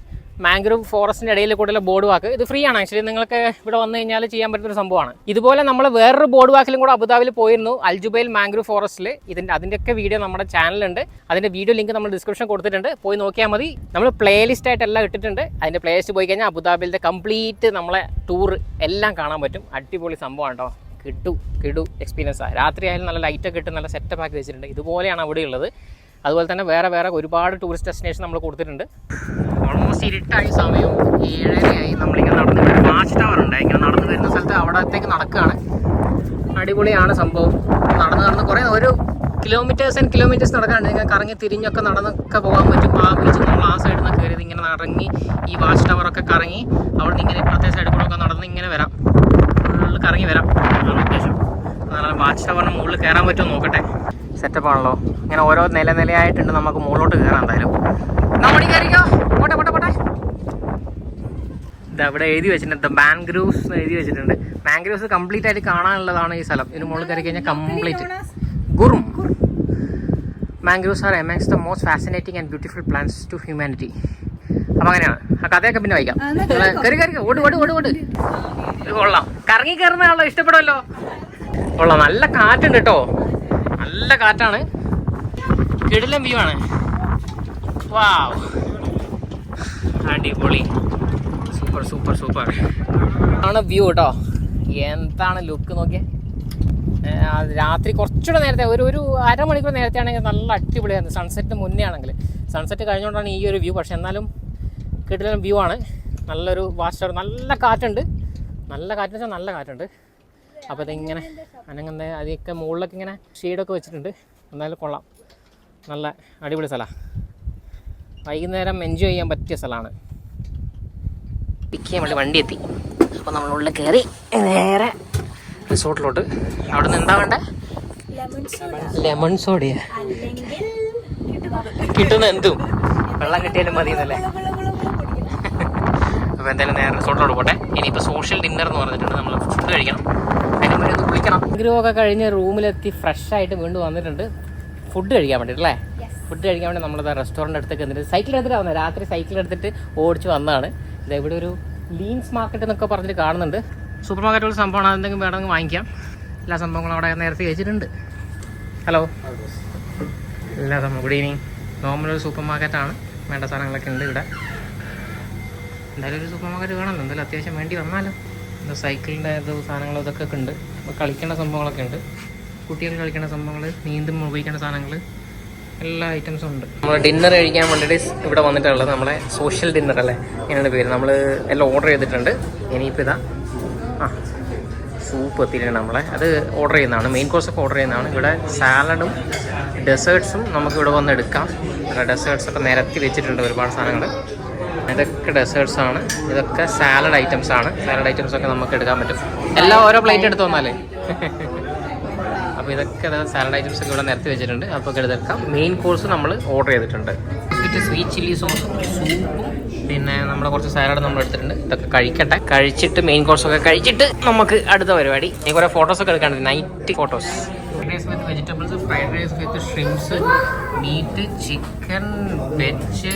മാംഗ്രൂവ് ഫോറസ്റ്റിൻ്റെ ഇടയിൽ കൂടെയുള്ള ബോർഡ് വാക്ക്. ഇത് ഫ്രീ ആണ് ആക്ച്വലി, നിങ്ങൾക്ക് ഇവിടെ വന്നു കഴിഞ്ഞാൽ ചെയ്യാൻ പറ്റുന്നൊരു സംഭവമാണ്. ഇതുപോലെ നമ്മൾ വേറൊരു ബോർഡ് വാക്കിലും കൂടെ അബുദാബിയിൽ പോയിരുന്നു, അൽജുബൈൽ മാംഗ്രൂവ് ഫോറസ്റ്റിൽ. അതിൻ്റെയൊക്കെ വീഡിയോ നമ്മുടെ ചാനലുണ്ട്, അതിൻ്റെ വീഡിയോ ലിങ്ക് നമ്മൾ ഡിസ്ക്രിപ്ഷൻ കൊടുത്തിട്ടുണ്ട്, പോയി നോക്കിയാൽ മതി. നമ്മൾ പ്ലേലിസ്റ്റ് ആയിട്ടെല്ലാം ഇട്ടിട്ടുണ്ട്. അതിൻ്റെ പ്ലേലിസ്റ്റ് പോയി കഴിഞ്ഞാൽ അബുദാബിയിലെ കംപ്ലീറ്റ് നമ്മളെ ടൂർ എല്ലാം കാണാൻ പറ്റും. അടിപൊളി സംഭവമാണ് കേട്ടോ, കിടു എക്സ്പീരിയൻസാണ്. രാത്രി ആയാലും നല്ല ലൈറ്റൊക്കെ ഇട്ട് നല്ല സെറ്റപ്പ് ആക്കി വെച്ചിട്ടുണ്ട്. ഇതുപോലെയാണ് അവിടെ ഉള്ളത്. അതുപോലെ തന്നെ വേറെ ഒരുപാട് ടൂറിസ്റ്റ് ഡെസ്റ്റിനേഷൻ നമ്മൾ കൊടുത്തിട്ടുണ്ട്. ഓൾമോസ്റ്റ് ഇരുട്ടായി, സമയം 7:30 നമ്മളിങ്ങനെ നടന്നു വരുന്ന വാച്ച് ടവർ ഉണ്ട്. ഇങ്ങനെ നടന്നു വരുന്ന സ്ഥലത്ത് അവിടത്തേക്ക് നടക്കുകയാണ്. അടിപൊളിയാണ് സംഭവം. നടന്ന് കുറേ ഒരു കിലോമീറ്റേഴ്സ് നടക്കാണ്ട് നിങ്ങൾ കറങ്ങി തിരിഞ്ഞൊക്കെ നടന്നൊക്കെ പോകാൻ പറ്റും. ആ ബീച്ച് നമ്മൾ ആ സൈഡിൽ നിന്ന് കയറിയത് ഇങ്ങനെ ഇറങ്ങി ഈ വാച്ച് ടവറൊക്കെ കറങ്ങി അവിടെ നിന്ന് ഇങ്ങനെ ഇപ്പോഴത്തെ സൈഡിൽ കൂടെ ഒക്കെ നടന്ന് ഇങ്ങനെ വരാം, ഫുള്ള് കറങ്ങി വരാം. അതാണ് ഉദ്ദേശം. നല്ല വാച്ച് ടവറിന് മുകളിൽ കയറാൻ പറ്റുമോ നോക്കട്ടെ. സെറ്റപ്പ് ആണല്ലോ, ഇങ്ങനെ ഓരോ നിലയായിട്ടുണ്ട്. നമുക്ക് മുകളിലോട്ട് കയറാം എന്തായാലും. നമ്മടി കയറിക്കോ, പോട്ടെ. ഇതവിടെ എഴുതി വെച്ചിട്ടുണ്ട്, ദ മാൻഗ്രൂവ്സ് എഴുതി വെച്ചിട്ടുണ്ട്. മാൻഗ്രൂവ്സ് കംപ്ലീറ്റ് ആയിട്ട് കാണാനുള്ളതാണ് ഈ സ്ഥലം. ഇതിന് മുകളിൽ കയറി കഴിഞ്ഞാൽ കംപ്ലീറ്റ് ഗുറും. Mangroves are amongst the most fascinating and beautiful plants to humanity. അപ്പം അങ്ങനെയാണ്. ആ കഥയൊക്കെ പിന്നെ വായിക്കാം. കയറി ഓട്. ഇത് കൊള്ളാം, കറങ്ങി കയറുന്ന ആളോ ഇഷ്ടപ്പെടുമല്ലോ. കൊള്ളാം, നല്ല കാറ്റുണ്ട് കേട്ടോ, നല്ല കാറ്റാണ്, കിടിലൻ വ്യൂ ആണ്. വാവ്, അടിപൊളി, സൂപ്പർ ആണ് വ്യൂ കേട്ടോ. എന്താണ് ലുക്ക് നോക്കിയേ. രാത്രി കുറച്ചുകൂടെ നേരത്തെ ഒരു അരമണിക്കൂർ നേരത്തെ ആണെങ്കിൽ നല്ല അടിപൊളിയായിരുന്നു. സൺസെറ്റിന് മുന്നേ ആണെങ്കിൽ, സൺസെറ്റ് കഴിഞ്ഞുകൊണ്ടാണ് ഈ ഒരു വ്യൂ. പക്ഷെ എന്നാലും കിടിലൻ വ്യൂ ആണ്. നല്ലൊരു വാച്ച്, നല്ല കാറ്റുണ്ട്. നല്ല കാറ്റുണ്ട്. അപ്പോൾ ഇതിങ്ങനെ അനങ്ങുന്ന അതൊക്കെ മുകളിലൊക്കെ ഇങ്ങനെ ഷെയ്ഡൊക്കെ വെച്ചിട്ടുണ്ട്. എന്നാലും കൊള്ളാം, നല്ല അടിപൊളി സ്ഥലമാണ്. വൈകുന്നേരം എൻജോയ് ചെയ്യാൻ പറ്റിയ സ്ഥലമാണ്. പിക്ക് ചെയ്യാൻ വേണ്ടി വണ്ടി എത്തി. അപ്പോൾ നമ്മളുള്ളിൽ കയറി നേരെ റിസോർട്ടിലോട്ട്. അവിടെ നിന്ന് എന്താ വേണ്ടേ? ലെമൺ സോഡയാ കിട്ടുന്ന എന്തും, വെള്ളം കിട്ടിയാലും മതി എന്നല്ലേ. അപ്പോൾ എന്തായാലും നേരെ റിസോർട്ടിലോട്ട് പോട്ടെ. ഇനിയിപ്പോൾ സോഷ്യൽ ഡിന്നർ എന്ന് പറഞ്ഞിട്ടുണ്ട്, നമ്മൾ ഫുഡ് കഴിക്കണം. അതിന് മുന്നേ ഒന്ന് കുളിക്കണം. ഗ്രൂവൊക്കെ കഴിഞ്ഞ് റൂമിലെത്തി ഫ്രഷ് ആയിട്ട് വീണ്ടും വന്നിട്ടുണ്ട് ഫുഡ് കഴിക്കാൻ വേണ്ടിയിട്ട് അല്ലേ. ഫുഡ് കഴിക്കാൻ വേണ്ടി നമ്മളത് റെസ്റ്റോറൻറ്റ് അടുത്തേക്ക് എന്നിട്ട് സൈക്കിൾ എടുത്തിട്ട് വന്നത്. രാത്രി സൈക്കിൾ എടുത്തിട്ട് ഓടിച്ച് വന്നതാണ്. ഇതെവിടെ ഒരു ലീൻസ് മാർക്കറ്റ് എന്നൊക്കെ പറഞ്ഞിട്ട് കാണുന്നുണ്ട്. സൂപ്പർ മാർക്കറ്റുള്ള സംഭവമാണ്, അതെന്തെങ്കിലും വേണമെങ്കിൽ വാങ്ങിക്കാം. എല്ലാ സംഭവങ്ങളും അവിടെ നേരത്തെ വെച്ചിട്ടുണ്ട്. ഹലോ, എല്ലാ സംഭവം ഗുഡ് ഈവനിങ്. നോർമലൊരു സൂപ്പർ മാർക്കറ്റാണ്, വേണ്ട സാധനങ്ങളൊക്കെ ഉണ്ട് ഇവിടെ. എന്തായാലും ഒരു സൂപ്പർ മാർക്കറ്റ് വേണമല്ലോ, എന്തായാലും അത്യാവശ്യം വേണ്ടി വന്നാലോ. എന്താ സൈക്കിളിൻ്റെ സാധനങ്ങളും ഇതൊക്കെ ഉണ്ട്. അപ്പോൾ കളിക്കേണ്ട സംഭവങ്ങളൊക്കെ ഉണ്ട്, കുട്ടികൾ കളിക്കേണ്ട സംഭവങ്ങൾ, നീന്തുമ്പോൾ ഉപയോഗിക്കേണ്ട സാധനങ്ങൾ, എല്ലാ ഐറ്റംസും ഉണ്ട്. നമ്മൾ ഡിന്നർ കഴിക്കാൻ വേണ്ടിയിട്ട് ഇവിടെ വന്നിട്ടുള്ളത് നമ്മളെ സോഷ്യൽ ഡിന്നർ അല്ലേ, ഇങ്ങനെയാണ് പേര്. നമ്മൾ എല്ലാം ഓർഡർ ചെയ്തിട്ടുണ്ട്. ഇനിയിപ്പോൾ ഇതാ സൂപ്പ് എത്തിയിട്ടുണ്ട് നമ്മളെ, അത് ഓർഡർ ചെയ്യുന്നതാണ്. മെയിൻ കോഴ്സൊക്കെ ഓർഡർ ചെയ്യുന്നതാണ്. ഇവിടെ സാലഡും ഡെസേർട്ട്സും നമുക്കിവിടെ വന്ന് എടുക്കാം. ഇവിടെ ഡെസേർട്ട്സൊക്കെ നിരത്തി വെച്ചിട്ടുണ്ട് ഒരുപാട് സാധനങ്ങൾ. ഇതൊക്കെ ഡെസേർട്ട്സാണ്, ഇതൊക്കെ സാലഡ് ഐറ്റംസാണ്. സാലഡ് ഐറ്റംസൊക്കെ നമുക്ക് എടുക്കാൻ പറ്റും. എല്ലാം ഓരോ പ്ലേറ്റ് എടുത്ത് വന്നാലേ. അപ്പോൾ ഇതൊക്കെ സാലഡ് ഐറ്റംസ് ഒക്കെ ഇവിടെ നിരത്തി വെച്ചിട്ടുണ്ട്. അപ്പോൾ ഒക്കെ എടുക്കാം. മെയിൻ കോഴ്സ് നമ്മൾ ഓർഡർ ചെയ്തിട്ടുണ്ട്. സ്വീറ്റ് ചില്ലി സോസും സൂപ്പും പിന്നെ നമ്മുടെ കുറച്ച് സാലഡ് നമ്മൾ എടുത്തിട്ടുണ്ട്. ഇതൊക്കെ കഴിക്കട്ടെ. കഴിച്ചിട്ട് മെയിൻ കോഴ്സൊക്കെ കഴിച്ചിട്ട് നമുക്ക് അടുത്ത പരിപാടി. ഈ കുറേ ഫോട്ടോസൊക്കെ എടുക്കാനുണ്ട്, night photos. Fried rice with vegetables, fried rice with shrimps, meat, chicken, veg,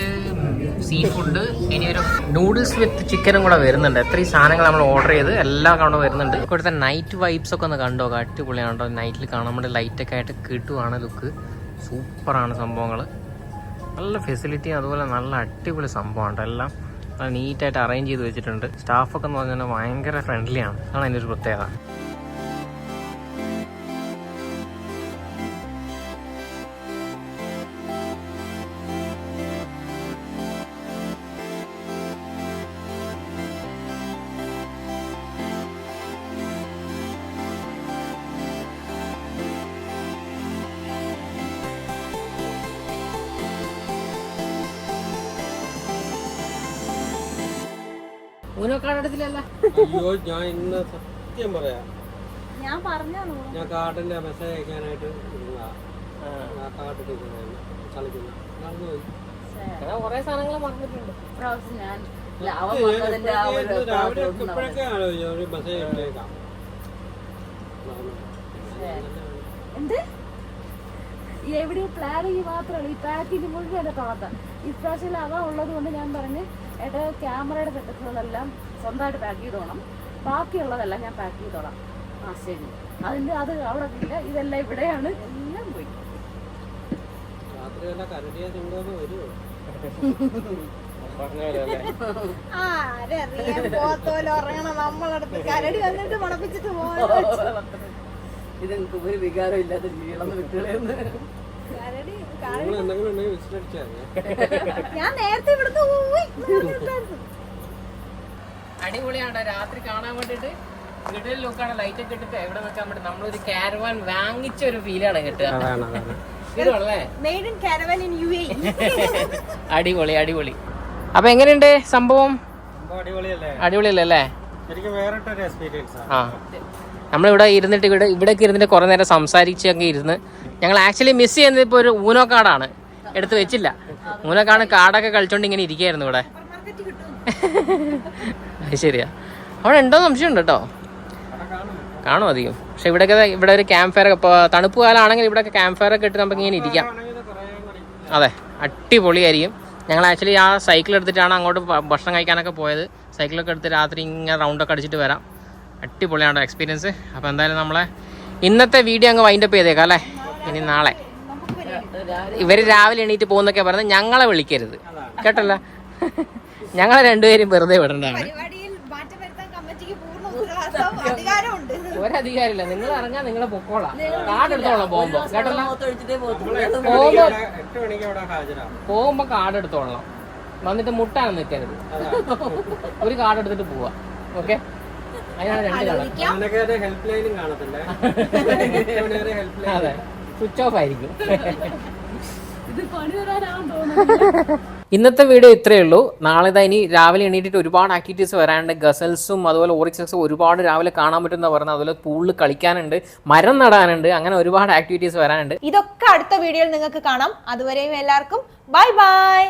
seafood. ഇനി ഒരു നൂഡിൽസ് വിത്ത് ചിക്കനും കൂടെ വരുന്നുണ്ട്. എത്രയും സാധനങ്ങൾ നമ്മൾ ഓർഡർ ചെയ്ത് എല്ലാം കാണാൻ വരുന്നുണ്ട്. ഇവിടുത്തെ നൈറ്റ് വൈബ്സ് ഒക്കെ ഒന്ന് കണ്ടോ, അടിപൊളിയാണ് കേട്ടോ. നൈറ്റിൽ കാണാൻ വേണ്ടി ലൈറ്റൊക്കെ ആയിട്ട് കിട്ടുവാണ് ലുക്ക്. സൂപ്പറാണ് സംഭവങ്ങൾ, നല്ല ഫെസിലിറ്റി, അതുപോലെ നല്ല അടിപൊളി സംഭവമാണ് കേട്ടോ. എല്ലാം നല്ല നീറ്റായിട്ട് അറേഞ്ച് ചെയ്ത് വെച്ചിട്ടുണ്ട്. സ്റ്റാഫൊക്കെ എന്ന് പറഞ്ഞാൽ ഭയങ്കര ഫ്രണ്ട്ലിയാണ്, അതാണ് അതിൻ്റെ ഒരു പ്രത്യേകത. You know card എടുത്തില്ലല്ല? അയ്യോ ഞാൻ ഇന്ന് സത്യം പറയാം, ഞാൻ പറഞ്ഞോ ഞാൻ കാർഡിന്റെ മെസ്സേജ് അയക്കാനായിട്ട് ഇരുന്നതാ. ആ കാർഡ് എടുക്കുന്നതന്നെ കളിക്കുന്ന മറന്നുപോയി. ഞാൻ കുറെ സാധനങ്ങൾ മറന്നിട്ടുണ്ട്. ഞാൻ ലാഭം വന്നതിന്റെ ആ ഒരു രാവിലെ ഇപ്പോഴൊക്കെ ആലോചിച്ചു ഒരു മെസ്സേജ് ഇട്ടേക്കാം. എന്ത് എവിടെ പ്ലാനിങ് മാത്രമല്ല ഈ പാക്കിങ് മുഴുവൻ എന്റെ തോളത്ത. ഇപ്രാവശ്യം അതാ ഉള്ളത് കൊണ്ട് ഞാൻ പറഞ്ഞ് ഏട്ടാ ക്യാമറയുടെ സെറ്റപ്പുകളെല്ലാം സ്വന്തമായിട്ട് പാക്ക് ചെയ്തോണം, ബാക്കിയുള്ളതെല്ലാം ഞാൻ പാക്ക് ചെയ്തോളാം. ആ ശരി, അതിന്റെ അത് അവിടെ ഇല്ല, ഇതെല്ലാം ഇവിടെയാണ്, എല്ലാം പോയി. രാത്രി വല്ല കരടിയ സിംഗമോ വരുമോ? ഉറങ്ങണം നമ്മളടുത്ത് കരടി വന്നിട്ട് മണപ്പിച്ചിട്ട് പോകണം. ഇത് ഒരു വികാരം ഇല്ലാത്ത ജീവികളൊന്നും വിട്ടുകളയെന്ന്. നിങ്ങൾ എന്തെങ്കിലും ഉണ്ടെങ്കിൽ വിസിലടിച്ചാൽ ഞാൻ നേരത്തെ ഇവിടുന്ന് പോയി. അടിപൊളിയാണ് രാത്രി കാണാൻ വേണ്ടിട്ട്. വീട്ടിൽ ലുക്കാണ്, ലൈറ്റ് ഒക്കെ ഇട്ടിട്ട് എവിടെ നിൽക്കാൻ വേണ്ടി നമ്മളൊരു കാരവാൻ വാങ്ങിച്ച ഒരു ഫീലാണ് കിട്ടുക. ഇതല്ലേ made in caravan in UAE. അടിപൊളി അടിപൊളി. അപ്പൊ എങ്ങനെയുണ്ട് സംഭവം? അടിപൊളിയല്ലേ? അടിപൊളിയല്ലേ? ശരിക്കും വേറിട്ടൊരു എക്സ്പീരിയൻസ് ആണ്. ആ, നമ്മളിവിടെ ഇരുന്നിട്ട് ഇവിടേക്ക് ഇരുന്നിട്ട് കുറേ നേരം സംസാരിച്ചൊക്കെ ഇരുന്ന് ഞങ്ങൾ ആക്ച്വലി മിസ് ചെയ്യുന്നത് ഇപ്പോൾ ഒരു ഊനോ കാർഡാണ്, എടുത്ത് വെച്ചില്ല. ഊനോ കാർഡൊക്കെ കളിച്ചോണ്ട് ഇങ്ങനെ ഇരിക്കുകയായിരുന്നു ഇവിടെ. അത് ശരിയാ, അവിടെ ഉണ്ടോ സംശയമുണ്ട് കേട്ടോ, കാണും അധികം. പക്ഷെ ഇവിടെ ഒരു ക്യാമ്പ് ഫയർ ഒക്കെ, തണുപ്പ് കാലമാണെങ്കിൽ ഇവിടെയൊക്കെ ക്യാമ്പ് ഫയർ ഒക്കെ ഇട്ട് നമുക്ക് ഇങ്ങനെ ഇരിക്കാം. അതെ, അടിപൊളിയായിരിക്കും. ഞങ്ങൾ ആക്ച്വലി ആ സൈക്കിൾ എടുത്തിട്ടാണ് അങ്ങോട്ട് ഭക്ഷണം കഴിക്കാനൊക്കെ പോയത്. സൈക്കിളൊക്കെ എടുത്ത് രാത്രി ഇങ്ങനെ റൗണ്ടൊക്കെ അടിച്ചിട്ട് വരാം. അടിപൊളിയാണ് എക്സ്പീരിയൻസ്. അപ്പോൾ എന്തായാലും നമ്മളെ ഇന്നത്തെ വീഡിയോ അങ്ങ് വൈൻഡപ്പ് ചെയ്തേക്കാം അല്ലേ. ഇനി നാളെ ഇവർ രാവിലെ എണീറ്റ് പോകുന്നൊക്കെ പറഞ്ഞ് ഞങ്ങളെ വിളിക്കരുത് കേട്ടല്ല. ഞങ്ങളെ രണ്ടുപേരും വെറുതെ വിടേണ്ടതാണ്. ഒരധികാരമില്ല, നിങ്ങൾ ഇറങ്ങാൻ നിങ്ങളെ പൊക്കോളാം. കാർഡ് എടുത്തോളാം പോകുമ്പോ കേട്ടല്ലോ. പോകുമ്പോ കാർഡ് എടുത്തോളാം, വന്നിട്ട് മുട്ടാണ് നിൽക്കരുത്. ഒരു കാർഡ് എടുത്തിട്ട് പോവാ. ഓക്കെ, അതിനാണ് രണ്ട് അതെ, സ്വിച്ച് ഓഫ് ആയിരിക്കും. ഇന്നത്തെ വീഡിയോ ഇത്രയേ ഉള്ളൂ. നാളെ ഇനി രാവിലെ എണീറ്റിട്ട് ഒരുപാട് ആക്ടിവിറ്റീസ് വരാനുണ്ട്. ഗസൽസും അതുപോലെ ഓറിക്സസും ഒരുപാട് രാവിലെ കാണാൻ പറ്റുന്ന പറഞ്ഞാൽ, അതുപോലെ പൂളിൽ കളിക്കാനുണ്ട്, മരം നടാനുണ്ട്, അങ്ങനെ ഒരുപാട് ആക്ടിവിറ്റീസ് വരാനുണ്ട്. ഇതൊക്കെ അടുത്ത വീഡിയോയിൽ നിങ്ങൾക്ക് കാണാം. അതുവരെയും എല്ലാവർക്കും ബൈ ബൈ.